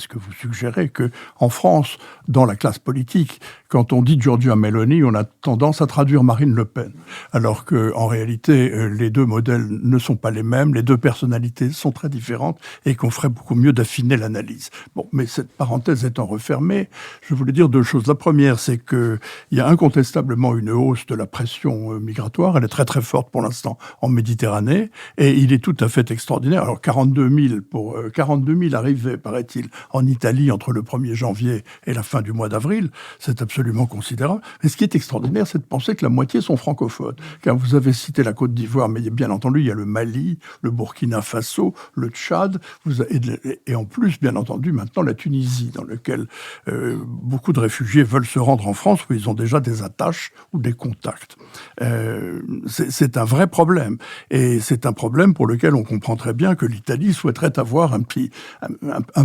S3: que vous suggérez, que en France, dans la classe politique, quand on dit Giorgia Meloni, on a tendance à traduire Marine Le Pen, alors que en réalité, les deux modèles ne sont pas les mêmes, les deux personnalités sont très différentes, et qu'on ferait beaucoup mieux d'affiner l'analyse. Bon, mais cette parenthèse étant refermée, je voulais dire deux choses. La première, c'est que il y a incontestablement une hausse de la pression migratoire. Elle est très très forte pour l'instant en Méditerranée et il est tout à fait extraordinaire. Alors 42 000 arrivées, paraît-il, en Italie entre le 1er janvier et la fin du mois d'avril. C'est absolument considérable. Mais ce qui est extraordinaire, c'est de penser que la moitié sont francophones. Car vous avez cité la Côte d'Ivoire, mais bien entendu, il y a le Mali, le Burkina Faso, le Tchad, et en plus, bien entendu, maintenant la Tunisie, dans laquelle beaucoup de réfugiés veulent se rendre en France, où ils ont déjà des attaches ou des contacts. C'est un vrai problème. Et c'est un problème pour lequel on comprend très bien que l'Italie souhaiterait avoir un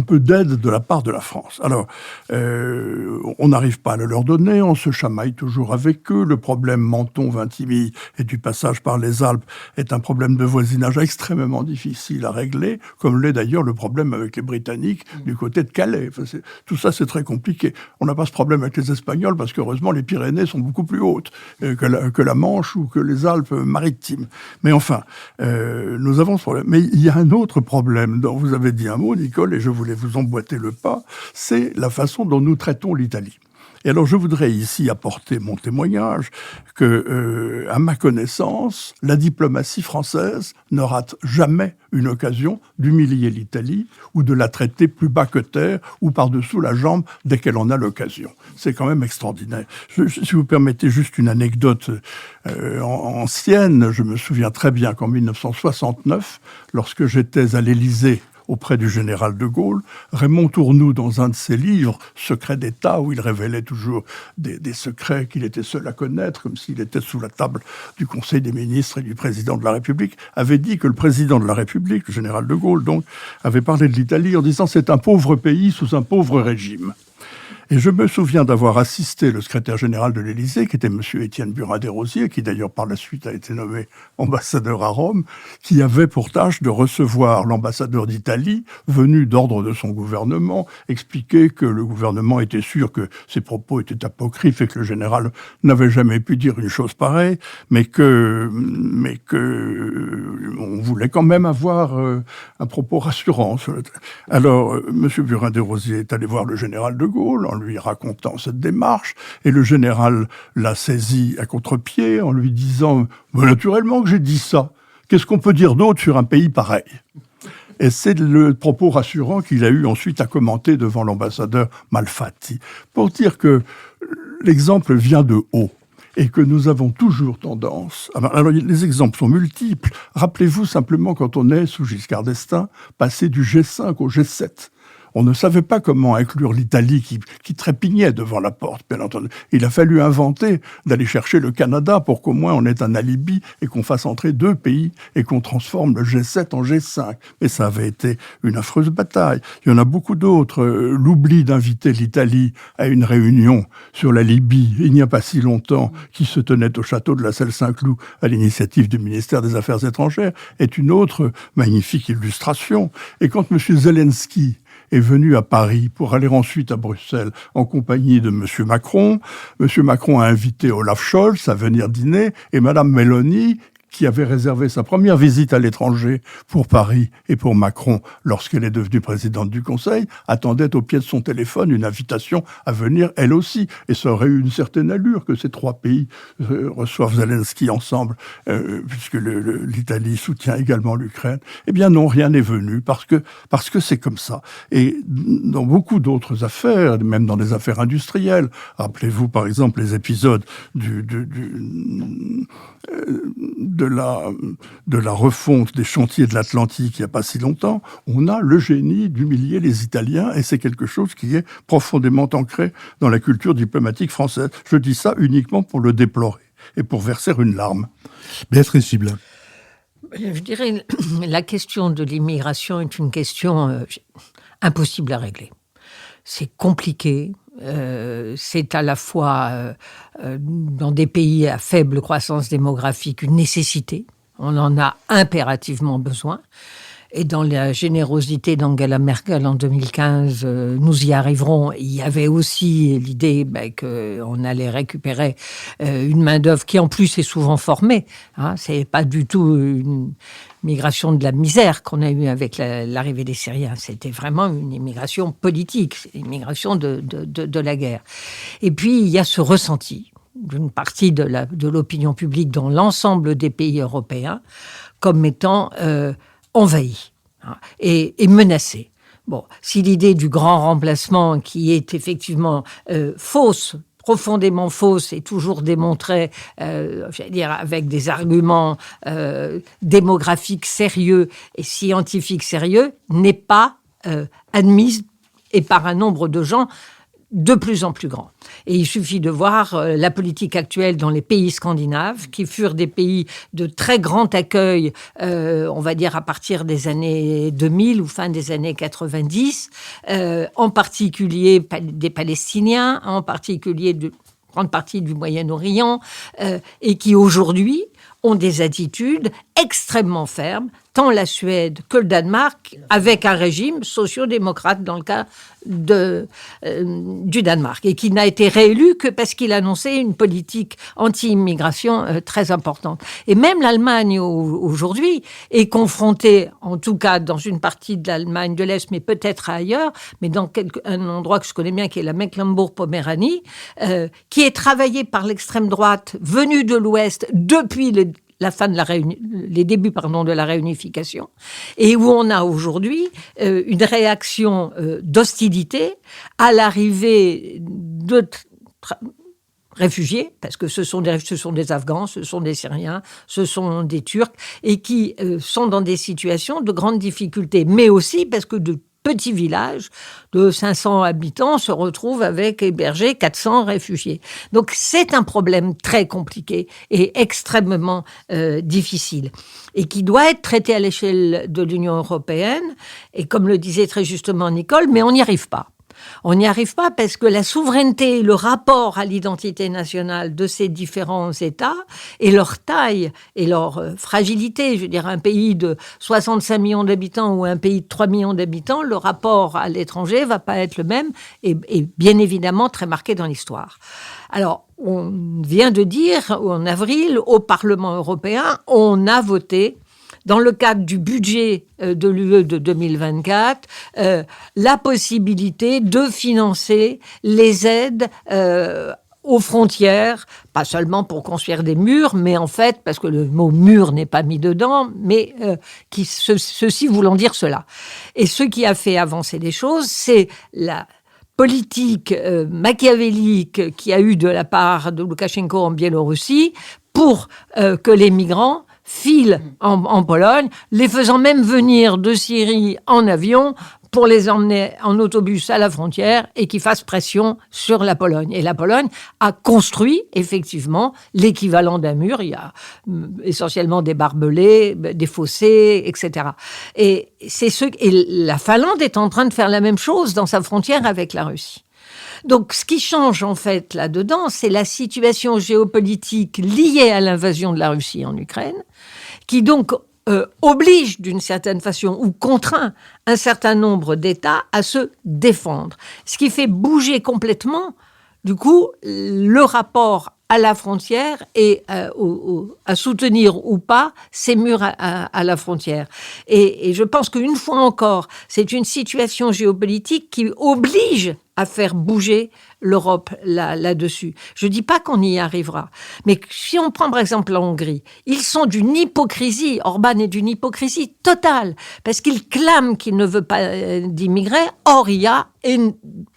S3: peu d'aide de la part de la France. Alors, on n'arrive pas à le leur donner, on se chamaille toujours avec eux. Le problème Menton-Vintimille et du passage par les Alpes est un problème de voisinage extrêmement difficile à régler, comme l'est d'ailleurs le problème avec les Britanniques du côté de Calais. Enfin, tout ça, c'est très compliqué. On n'a pas ce problème avec les Espagnols parce qu'heureusement, les Pyrénées sont beaucoup plus hautes que la Manche ou que les Alpes maritimes. Mais enfin, nous avons ce problème. Mais il y a un autre problème dont vous avez dit un mot, Nicole, et je voulais vous emboîter le pas, c'est la façon dont nous traitons l'Italie. Et alors, je voudrais ici apporter mon témoignage que, à ma connaissance, la diplomatie française ne rate jamais une occasion d'humilier l'Italie ou de la traiter plus bas que terre ou par-dessous la jambe dès qu'elle en a l'occasion. C'est quand même extraordinaire. Si vous permettez juste une anecdote ancienne, je me souviens très bien qu'en 1969, lorsque j'étais à l'Élysée auprès du général de Gaulle, Raymond Tournoux, dans un de ses livres, Secrets d'État, où il révélait toujours des secrets qu'il était seul à connaître, comme s'il était sous la table du Conseil des ministres et du président de la République, avait dit que le président de la République, le général de Gaulle, donc, avait parlé de l'Italie en disant « c'est un pauvre pays sous un pauvre régime ». Et je me souviens d'avoir assisté le secrétaire général de l'Élysée, qui était M. Étienne Burin-Desrosiers, qui d'ailleurs par la suite a été nommé ambassadeur à Rome, qui avait pour tâche de recevoir l'ambassadeur d'Italie, venu d'ordre de son gouvernement, expliquer que le gouvernement était sûr que ses propos étaient apocryphes et que le général n'avait jamais pu dire une chose pareille, mais que on voulait quand même avoir un propos rassurant. Alors, M. Burin-Desrosiers est allé voir le général de Gaulle, en lui racontant cette démarche, et le général l'a saisi à contre-pied en lui disant « Naturellement que j'ai dit ça. Qu'est-ce qu'on peut dire d'autre sur un pays pareil ?» Et c'est le propos rassurant qu'il a eu ensuite à commenter devant l'ambassadeur Malfatti, pour dire que l'exemple vient de haut et que nous avons toujours tendance... Alors, les exemples sont multiples. Rappelez-vous simplement, quand on est, sous Giscard d'Estaing, passé du G5 au G7. On ne savait pas comment inclure l'Italie qui trépignait devant la porte, bien entendu. Il a fallu inventer d'aller chercher le Canada pour qu'au moins on ait un alibi et qu'on fasse entrer deux pays et qu'on transforme le G7 en G5. Mais ça avait été une affreuse bataille. Il y en a beaucoup d'autres. L'oubli d'inviter l'Italie à une réunion sur la Libye, il n'y a pas si longtemps, qui se tenait au château de la Selle-Saint-Cloud à l'initiative du ministère des Affaires étrangères, est une autre magnifique illustration. Et quand M. Zelensky est venu à Paris pour aller ensuite à Bruxelles en compagnie de M. Macron. M. Macron a invité Olaf Scholz à venir dîner et Mme Meloni, qui avait réservé sa première visite à l'étranger pour Paris et pour Macron lorsqu'elle est devenue présidente du Conseil, attendait au pied de son téléphone une invitation à venir elle aussi. Et ça aurait eu une certaine allure que ces trois pays reçoivent Zelensky ensemble, puisque l'Italie soutient également l'Ukraine. Eh bien non, rien n'est venu, parce que c'est comme ça. Et dans beaucoup d'autres affaires, même dans des affaires industrielles, rappelez-vous par exemple les épisodes de la refonte des chantiers de l'Atlantique il n'y a pas si longtemps, on a le génie d'humilier les Italiens et c'est quelque chose qui est profondément ancré dans la culture diplomatique française. Je dis ça uniquement pour le déplorer et pour verser une larme.
S1: Béatrice Gibelin.
S5: Je dirais la question de l'immigration est une question impossible à régler. C'est compliqué. c'est à la fois, dans des pays à faible croissance démographique, une nécessité. On en a impérativement besoin. Et dans la générosité d'Angela Merkel en 2015, nous y arriverons. Il y avait aussi l'idée qu'on allait récupérer une main-d'œuvre qui, en plus, est souvent formée. C'est pas du tout une migration de la misère qu'on a eue avec l'arrivée des Syriens. C'était vraiment une immigration politique, une immigration de la guerre. Et puis, il y a ce ressenti d'une partie de l'opinion publique dans l'ensemble des pays européens comme étant envahi et menacé. Bon, si l'idée du grand remplacement, qui est effectivement fausse, profondément fausse et toujours démontrée, j'allais dire, avec des arguments démographiques sérieux et scientifiques sérieux, n'est pas admise et par un nombre de gens de plus en plus grand. Et il suffit de voir la politique actuelle dans les pays scandinaves, qui furent des pays de très grand accueil, on va dire à partir des années 2000 ou fin des années 90, en particulier des Palestiniens, en particulier de grande partie du Moyen-Orient, et qui aujourd'hui ont des attitudes extrêmement fermes, tant la Suède que le Danemark, avec un régime socio-démocrate dans le cas du Danemark, et qui n'a été réélu que parce qu'il annonçait une politique anti-immigration très importante. Et même l'Allemagne aujourd'hui est confrontée, en tout cas dans une partie de l'Allemagne de l'Est, mais peut-être ailleurs, mais dans un endroit que je connais bien, qui est la Mecklembourg-Poméranie, qui est travaillée par l'extrême droite venue de l'Ouest depuis la fin de les débuts de la réunification, et où on a aujourd'hui une réaction d'hostilité à l'arrivée de réfugiés, parce que ce sont des Afghans, ce sont des Syriens, ce sont des Turcs, et qui sont dans des situations de grande difficulté, mais aussi parce que de petits villages de 500 habitants se retrouvent avec hébergés 400 réfugiés. Donc c'est un problème très compliqué et extrêmement difficile, et qui doit être traité à l'échelle de l'Union européenne, et comme le disait très justement Nicole, mais on n'y arrive pas. On n'y arrive pas parce que la souveraineté, le rapport à l'identité nationale de ces différents États et leur taille et leur fragilité, je veux dire un pays de 65 millions d'habitants ou un pays de 3 millions d'habitants, le rapport à l'étranger ne va pas être le même et bien évidemment très marqué dans l'histoire. Alors, on vient de dire, en avril, au Parlement européen, on a voté dans le cadre du budget de l'UE de 2024, la possibilité de financer les aides aux frontières, pas seulement pour construire des murs, mais en fait, parce que le mot mur n'est pas mis dedans, mais ceci voulant dire cela. Et ce qui a fait avancer les choses, c'est la politique machiavélique qu'il y a eu de la part de Loukachenko en Biélorussie pour que les migrants filent en Pologne, les faisant même venir de Syrie en avion pour les emmener en autobus à la frontière et qui fassent pression sur la Pologne. Et la Pologne a construit effectivement l'équivalent d'un mur. Il y a essentiellement des barbelés, des fossés, etc. Et la Finlande est en train de faire la même chose dans sa frontière avec la Russie. Donc, ce qui change, en fait, là-dedans, c'est la situation géopolitique liée à l'invasion de la Russie en Ukraine, qui donc oblige, d'une certaine façon, ou contraint un certain nombre d'États à se défendre. Ce qui fait bouger complètement, du coup, le rapport à la frontière et à soutenir ou pas ces murs à la frontière. Et je pense qu'une fois encore, c'est une situation géopolitique qui oblige à faire bouger l'Europe là-dessus. Je ne dis pas qu'on y arrivera, mais si on prend par exemple la Hongrie, ils sont d'une hypocrisie, Orban est d'une hypocrisie totale, parce qu'il clame qu'il ne veut pas d'immigrés, or il y a,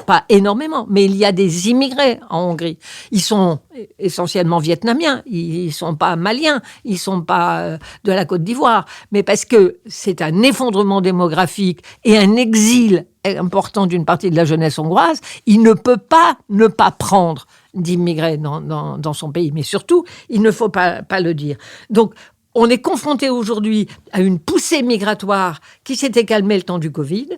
S5: pas énormément, mais il y a des immigrés en Hongrie. Ils sont essentiellement vietnamiens, ils ne sont pas maliens, ils ne sont pas de la Côte d'Ivoire, mais parce que c'est un effondrement démographique et un exil important d'une partie de la jeunesse hongroise, il ne peut pas ne pas prendre d'immigrés dans son pays. Mais surtout, il ne faut pas le dire. Donc, on est confronté aujourd'hui à une poussée migratoire qui s'était calmée le temps du Covid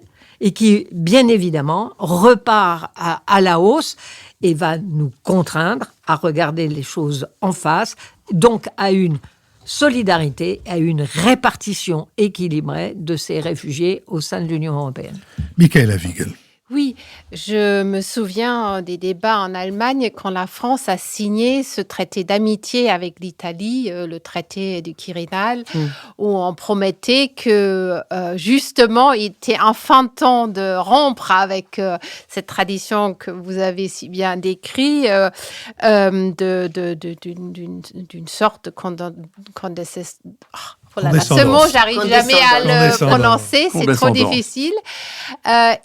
S5: et qui, bien évidemment, repart à la hausse et va nous contraindre à regarder les choses en face, donc à une solidarité, à une répartition équilibrée de ces réfugiés au sein de l'Union européenne.
S1: Michaela Wiegel.
S2: Oui, je me souviens des débats en Allemagne quand la France a signé ce traité d'amitié avec l'Italie, le traité du Quirinal, où on promettait que justement, il était enfin temps de rompre avec cette tradition que vous avez si bien décrite, d'une sorte de ce mot, j'arrive jamais à le prononcer, c'est trop difficile.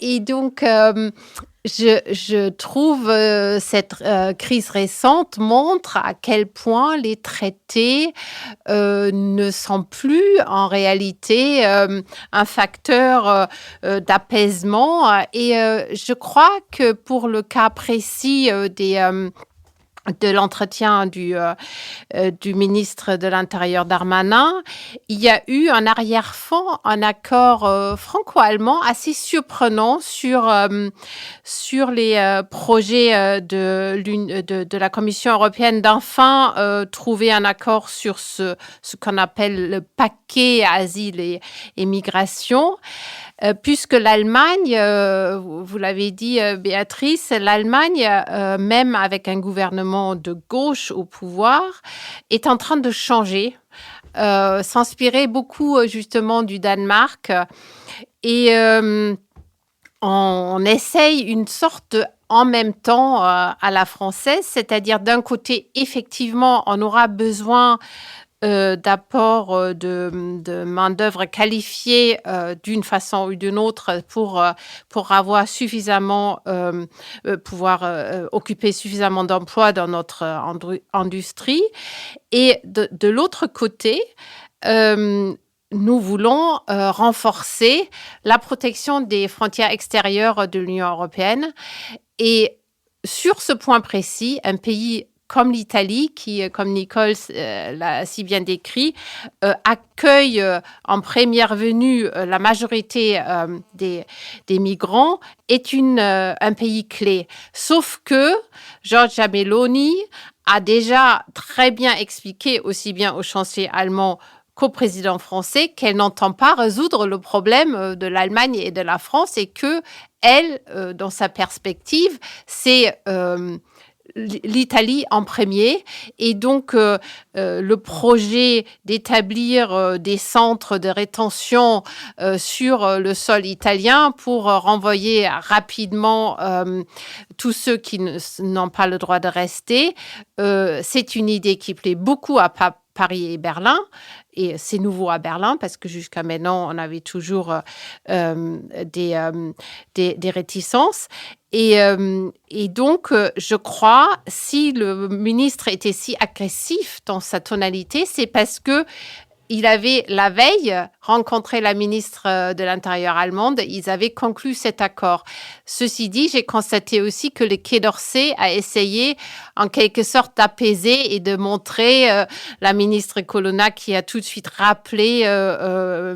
S2: Et donc, je trouve cette crise récente montre à quel point les traités ne sont plus en réalité un facteur d'apaisement. Et je crois que pour le cas précis de l'entretien du ministre de l'Intérieur Darmanin, il y a eu un arrière-fond, un accord franco-allemand assez surprenant sur les projets de la Commission européenne d'enfin trouver un accord sur ce qu'on appelle le paquet asile et migration. Puisque l'Allemagne, vous l'avez dit Béatrice, l'Allemagne, même avec un gouvernement de gauche au pouvoir, est en train de changer, s'inspirer beaucoup justement du Danemark et on essaye une sorte de en même temps à la française, c'est-à-dire d'un côté, effectivement, on aura besoin d'apport de main-d'œuvre qualifiée d'une façon ou d'une autre pour avoir suffisamment, pouvoir occuper suffisamment d'emplois dans notre industrie. Et de l'autre côté, nous voulons renforcer la protection des frontières extérieures de l'Union européenne. Et sur ce point précis, un pays comme l'Italie, qui, comme Nicole l'a si bien décrit, accueille en première venue la majorité des migrants, est un pays clé. Sauf que Giorgia Meloni a déjà très bien expliqué, aussi bien au chancelier allemand qu'au président français, qu'elle n'entend pas résoudre le problème de l'Allemagne et de la France et que elle, dans sa perspective, c'est l'Italie en premier. Et donc, le projet d'établir des centres de rétention sur le sol italien pour renvoyer rapidement tous ceux qui n'ont pas le droit de rester, c'est une idée qui plaît beaucoup à Paris et Berlin. Et c'est nouveau à Berlin parce que jusqu'à maintenant, on avait toujours des réticences. Et donc, je crois, si le ministre était si agressif dans sa tonalité, c'est parce que il avait, la veille, rencontré la ministre de l'Intérieur allemande. Ils avaient conclu cet accord. Ceci dit, j'ai constaté aussi que le Quai d'Orsay a essayé, en quelque sorte, d'apaiser et de montrer la ministre Colonna qui a tout de suite rappelé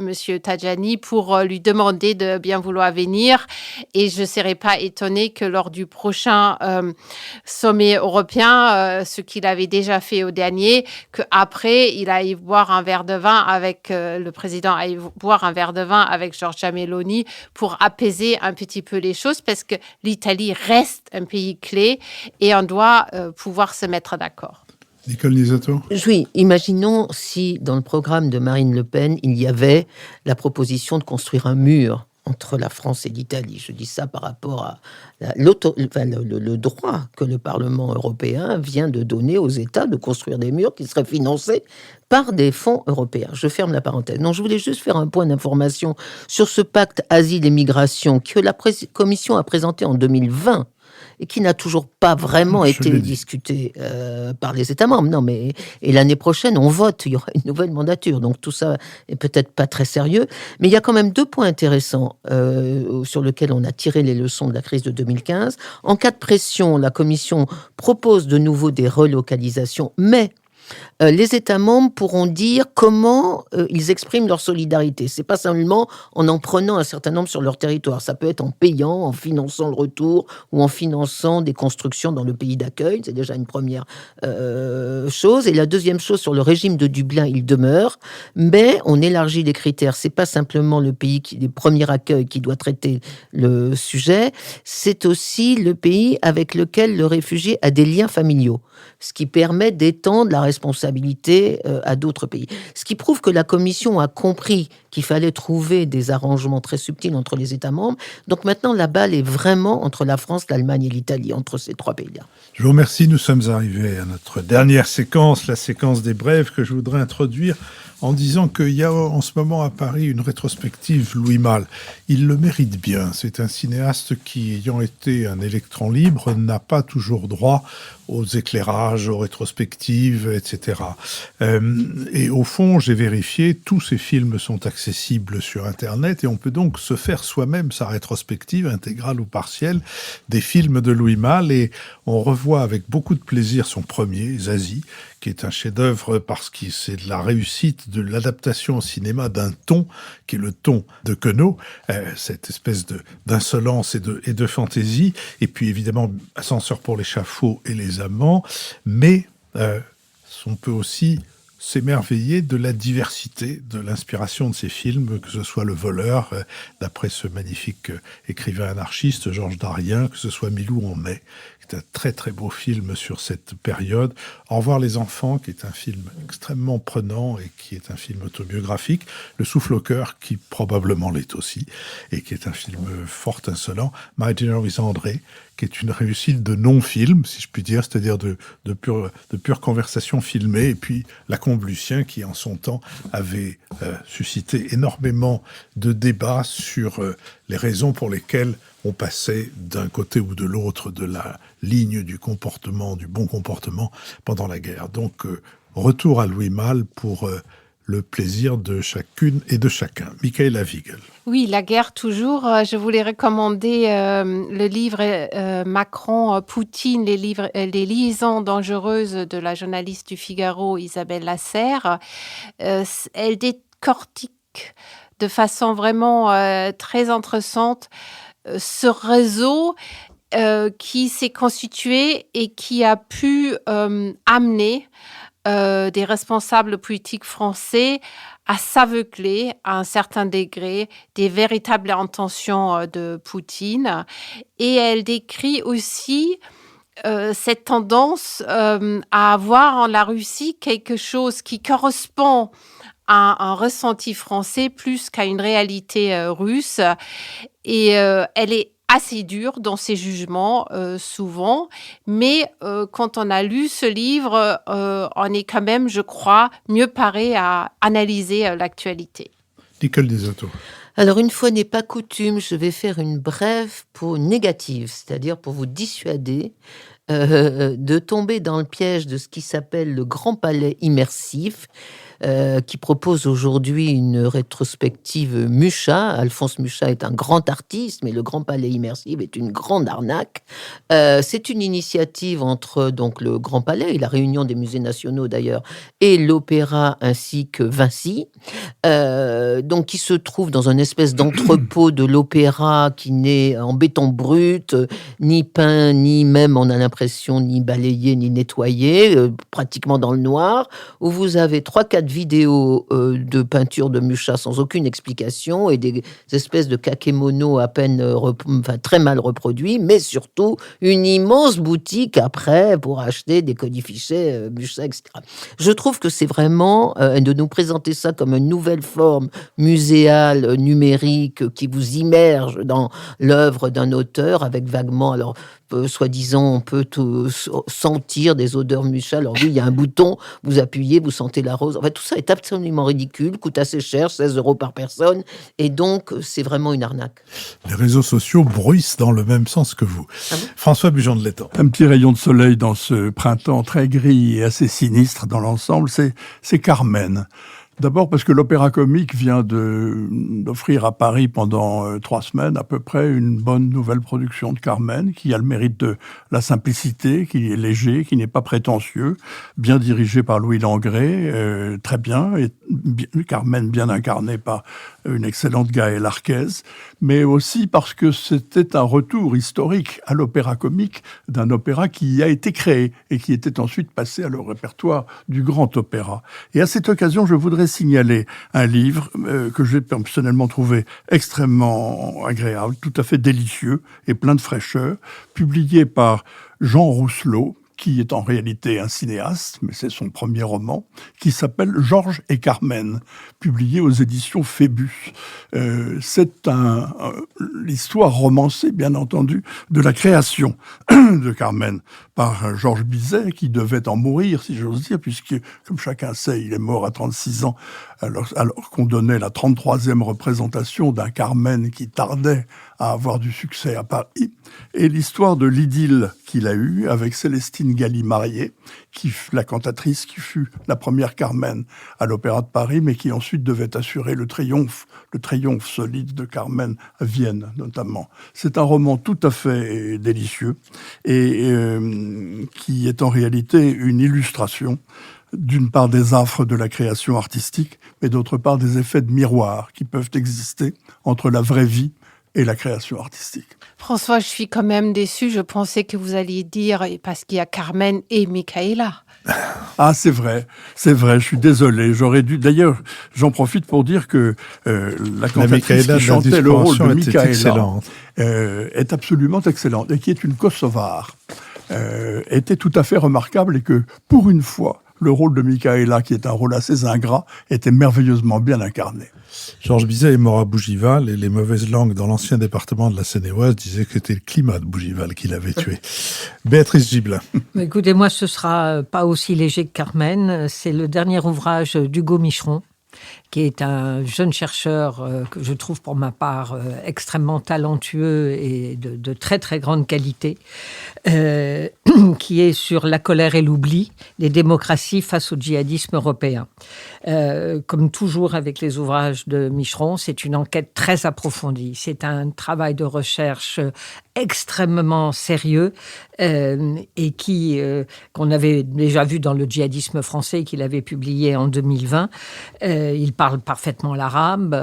S2: Monsieur Tajani pour lui demander de bien vouloir venir. Et je ne serais pas étonnée que lors du prochain sommet européen, ce qu'il avait déjà fait au dernier, qu'après, il aille boire un verre de vin avec le président, aille boire un verre de vin avec Giorgia Meloni pour apaiser un petit peu les choses parce que l'Italie reste un pays clé et on doit pouvoir se mettre d'accord.
S1: Nicole Lisato ?
S4: Oui, imaginons si dans le programme de Marine Le Pen, il y avait la proposition de construire un mur entre la France et l'Italie. Je dis ça par rapport à le droit que le Parlement européen vient de donner aux États de construire des murs qui seraient financés par des fonds européens. Je ferme la parenthèse. Non, je voulais juste faire un point d'information sur ce pacte asile et migration que la Commission a présenté en 2020 et qui n'a toujours pas vraiment été discuté par les États membres. Non, mais et l'année prochaine, on vote, il y aura une nouvelle mandature. Donc tout ça est peut-être pas très sérieux. Mais il y a quand même deux points intéressants sur lesquels on a tiré les leçons de la crise de 2015. En cas de pression, la Commission propose de nouveau des relocalisations, mais les États membres pourront dire comment ils expriment leur solidarité. C'est pas simplement en prenant un certain nombre sur leur territoire. Ça peut être en payant, en finançant le retour ou en finançant des constructions dans le pays d'accueil. C'est déjà une première chose. Et la deuxième chose, sur le régime de Dublin, il demeure, mais on élargit les critères. C'est pas simplement le pays des premiers accueils qui doit traiter le sujet, c'est aussi le pays avec lequel le réfugié a des liens familiaux, ce qui permet d'étendre la responsabilité à d'autres pays. Ce qui prouve que la Commission a compris qu'il fallait trouver des arrangements très subtils entre les États membres. Donc maintenant, la balle est vraiment entre la France, l'Allemagne et l'Italie, entre ces trois pays-là.
S1: Je vous remercie. Nous sommes arrivés à notre dernière séquence, la séquence des brèves, que je voudrais introduire en disant qu'il y a en ce moment à Paris une rétrospective Louis Malle. Il le mérite bien. C'est un cinéaste qui, ayant été un électron libre, n'a pas toujours droit aux éclairages, aux rétrospectives, etc. Et au fond, j'ai vérifié, tous ces films sont accessibles sur Internet et on peut donc se faire soi-même sa rétrospective, intégrale ou partielle, des films de Louis Malle, et on revoit avec beaucoup de plaisir son premier, Zazie, qui est un chef-d'œuvre parce que c'est de la réussite de l'adaptation au cinéma d'un ton, qui est le ton de Queneau, cette espèce d'insolence et de fantaisie, et puis évidemment Ascenseur pour l'échafaud et Les Amants, mais on peut aussi s'émerveiller de la diversité de l'inspiration de ces films, que ce soit Le Voleur, d'après ce magnifique écrivain anarchiste Georges Darien, que ce soit Milou en mai, qui est un très très beau film sur cette période. Au revoir les enfants, qui est un film extrêmement prenant et qui est un film autobiographique. Le Souffle au cœur, qui probablement l'est aussi, et qui est un film fort insolent. My Dinner with André, qui est une réussite de non-film, si je puis dire, c'est-à-dire de pure conversation filmée, et puis La Combe Lucien, qui en son temps avait suscité énormément de débats sur les raisons pour lesquelles on passait d'un côté ou de l'autre de la ligne du comportement, du bon comportement pendant la guerre. Donc, retour à Louis Malle pour le plaisir de chacune et de chacun. Michaela Wiegel.
S2: Oui, la guerre toujours. Je voulais recommander le livre Macron-Poutine, les liaisons dangereuses de la journaliste du Figaro, Isabelle Lasserre. Elle décortique de façon vraiment très intéressante ce réseau qui s'est constitué et qui a pu amener des responsables politiques français à s'aveugler à un certain degré des véritables intentions de Poutine. Et elle décrit aussi cette tendance à avoir en la Russie quelque chose qui correspond à un ressenti français plus qu'à une réalité russe. Et elle est assez dure dans ses jugements, souvent. Mais quand on a lu ce livre, on est quand même, je crois, mieux paré à analyser l'actualité.
S1: Nicole Desautos.
S4: Alors, une fois n'est pas coutume, je vais faire une brève négative, c'est-à-dire pour vous dissuader de tomber dans le piège de ce qui s'appelle le Grand Palais immersif, qui propose aujourd'hui une rétrospective Mucha. Alphonse Mucha est un grand artiste, mais le Grand Palais immersif est une grande arnaque. C'est une initiative entre donc le Grand Palais et la réunion des musées nationaux d'ailleurs, et l'Opéra ainsi que Vinci, donc qui se trouve dans une espèce d'entrepôt de l'Opéra qui n'est en béton brut, ni peint, ni même, on a l'impression, ni balayé, ni nettoyé, pratiquement dans le noir, où vous avez 3-4 vidéos de peinture de Mucha sans aucune explication et des espèces de kakémonos à peine, très mal reproduits, mais surtout une immense boutique après pour acheter des codifichets Mucha, etc. Je trouve que c'est vraiment de nous présenter ça comme une nouvelle forme muséale, numérique, qui vous immerge dans l'œuvre d'un auteur avec vaguement, alors soi-disant, on peut sentir des odeurs Mucha. Alors oui, il y a un bouton, vous appuyez, vous sentez la rose. En fait, tout ça est absolument ridicule, coûte assez cher, 16 € par personne, et donc c'est vraiment une arnaque.
S1: Les réseaux sociaux bruissent dans le même sens que vous. Ah bon ? François Bujon de l'Étang.
S3: Un petit rayon de soleil dans ce printemps très gris et assez sinistre dans l'ensemble, c'est Carmen. D'abord parce que l'Opéra Comique vient d'offrir à Paris pendant 3 semaines à peu près une bonne nouvelle production de Carmen, qui a le mérite de la simplicité, qui est léger, qui n'est pas prétentieux, bien dirigé par Louis Langrée, très bien, et Carmen bien incarnée par une excellente Gaëlle Arquez, mais aussi parce que c'était un retour historique à l'Opéra Comique d'un opéra qui a été créé et qui était ensuite passé à le répertoire du grand opéra. Et à cette occasion, je voudrais signaler un livre que j'ai personnellement trouvé extrêmement agréable, tout à fait délicieux et plein de fraîcheur, publié par Jean Rousselot, qui est en réalité un cinéaste, mais c'est son premier roman, qui s'appelle Georges et Carmen, publié aux éditions Phébus. C'est l'histoire romancée, bien entendu, de la création de Carmen par Georges Bizet, qui devait en mourir, si j'ose dire, puisque, comme chacun sait, il est mort à 36 ans, alors qu'on donnait la 33e représentation d'un Carmen qui tardait à avoir du succès à Paris, et l'histoire de l'idylle qu'il a eue avec Célestine Galli-Marié, la cantatrice qui fut la première Carmen à l'Opéra de Paris, mais qui ensuite devait assurer le triomphe solide de Carmen à Vienne, notamment. C'est un roman tout à fait délicieux et qui est en réalité une illustration d'une part des affres de la création artistique, mais d'autre part des effets de miroir qui peuvent exister entre la vraie vie et la création artistique.
S2: François, je suis quand même déçu. Je pensais que vous alliez dire parce qu'il y a Carmen et Micaëla.
S3: Ah, c'est vrai, je suis désolé. J'aurais dû. D'ailleurs, j'en profite pour dire que la cantatrice qui chantait le rôle de Micaëla est absolument excellente et qui est une Kosovare, était tout à fait remarquable et que, pour une fois, le rôle de Micaëla, qui est un rôle assez ingrat, était merveilleusement bien incarné.
S1: Georges Bizet est mort à Bougival et les mauvaises langues dans l'ancien département de la Seine-et-Oise disaient que c'était le climat de Bougival qui l'avait tué. Béatrice Gibelin.
S5: Écoutez, moi, ce sera pas aussi léger que Carmen. C'est le dernier ouvrage d'Hugo Micheron, qui est un jeune chercheur que je trouve pour ma part extrêmement talentueux et de très très grande qualité, qui est sur la colère et l'oubli, les démocraties face au djihadisme européen. Comme toujours avec les ouvrages de Micheron, c'est une enquête très approfondie. C'est un travail de recherche extrêmement sérieux et qu'on avait déjà vu dans le djihadisme français qu'il avait publié en 2020. Il parle parfaitement l'arabe,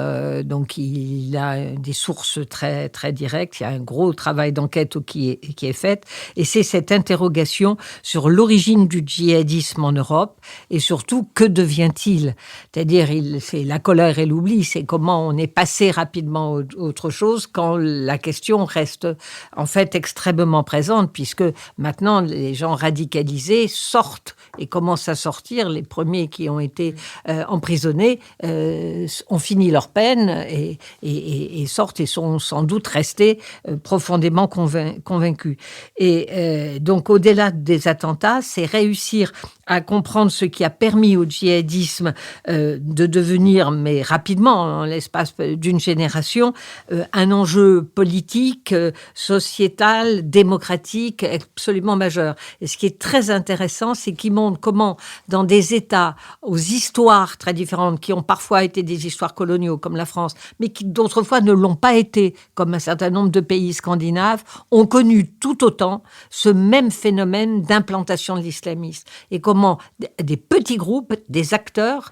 S5: donc il a des sources très, très directes. Il y a un gros travail d'enquête qui est fait. Et c'est cette interrogation sur l'origine du djihadisme en Europe et surtout, que devient-il ? C'est-à-dire, c'est la colère et l'oubli. C'est comment on est passé rapidement à autre chose quand la question reste en fait extrêmement présente, puisque maintenant, les gens radicalisés sortent et commencent à sortir. Les premiers qui ont été emprisonnés ont fini leur peine et sortent et sont sans doute restés profondément convaincus. Et donc, au-delà des attentats, c'est réussir à comprendre ce qui a permis au djihadisme de devenir, mais rapidement, en l'espace d'une génération, un enjeu politique, sociétal, démocratique, absolument majeur. Et ce qui est très intéressant, c'est qu'il montre comment, dans des États aux histoires très différentes, qui ont parfois été des histoires coloniaux, comme la France, mais qui d'autres fois ne l'ont pas été, comme un certain nombre de pays scandinaves, ont connu tout autant ce même phénomène d'implantation de l'islamisme. Et comment des petits groupes, des acteurs,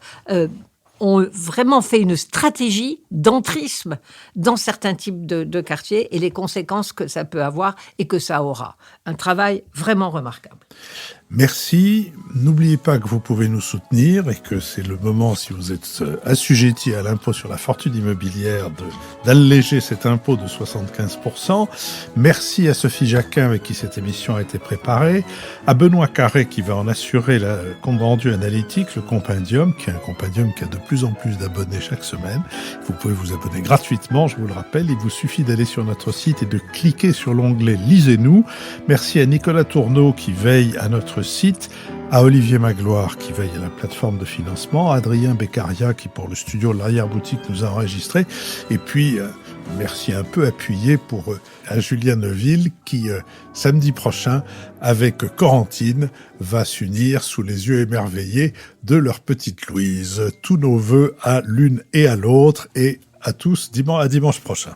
S5: ont vraiment fait une stratégie d'entrisme dans certains types de quartiers et les conséquences que ça peut avoir et que ça aura. Un travail vraiment remarquable.
S1: Merci. N'oubliez pas que vous pouvez nous soutenir et que c'est le moment, si vous êtes assujetti à l'impôt sur la fortune immobilière, d'alléger cet impôt de 75%. Merci à Sophie Jacquin avec qui cette émission a été préparée, à Benoît Carré qui va en assurer le compte rendu analytique, le compendium, qui est un compendium qui a de plus en plus d'abonnés chaque semaine. Vous pouvez vous abonner gratuitement, je vous le rappelle. Il vous suffit d'aller sur notre site et de cliquer sur l'onglet « Lisez-nous ». Merci à Nicolas Tourneau qui veille à notre site, à Olivier Magloire qui veille à la plateforme de financement, à Adrien Beccaria qui pour le studio de l'arrière-boutique nous a enregistré, et puis merci un peu appuyé pour Julien Neuville qui, samedi prochain, avec Corentine, va s'unir sous les yeux émerveillés de leur petite Louise. Tous nos vœux à l'une et à l'autre et à tous à dimanche prochain.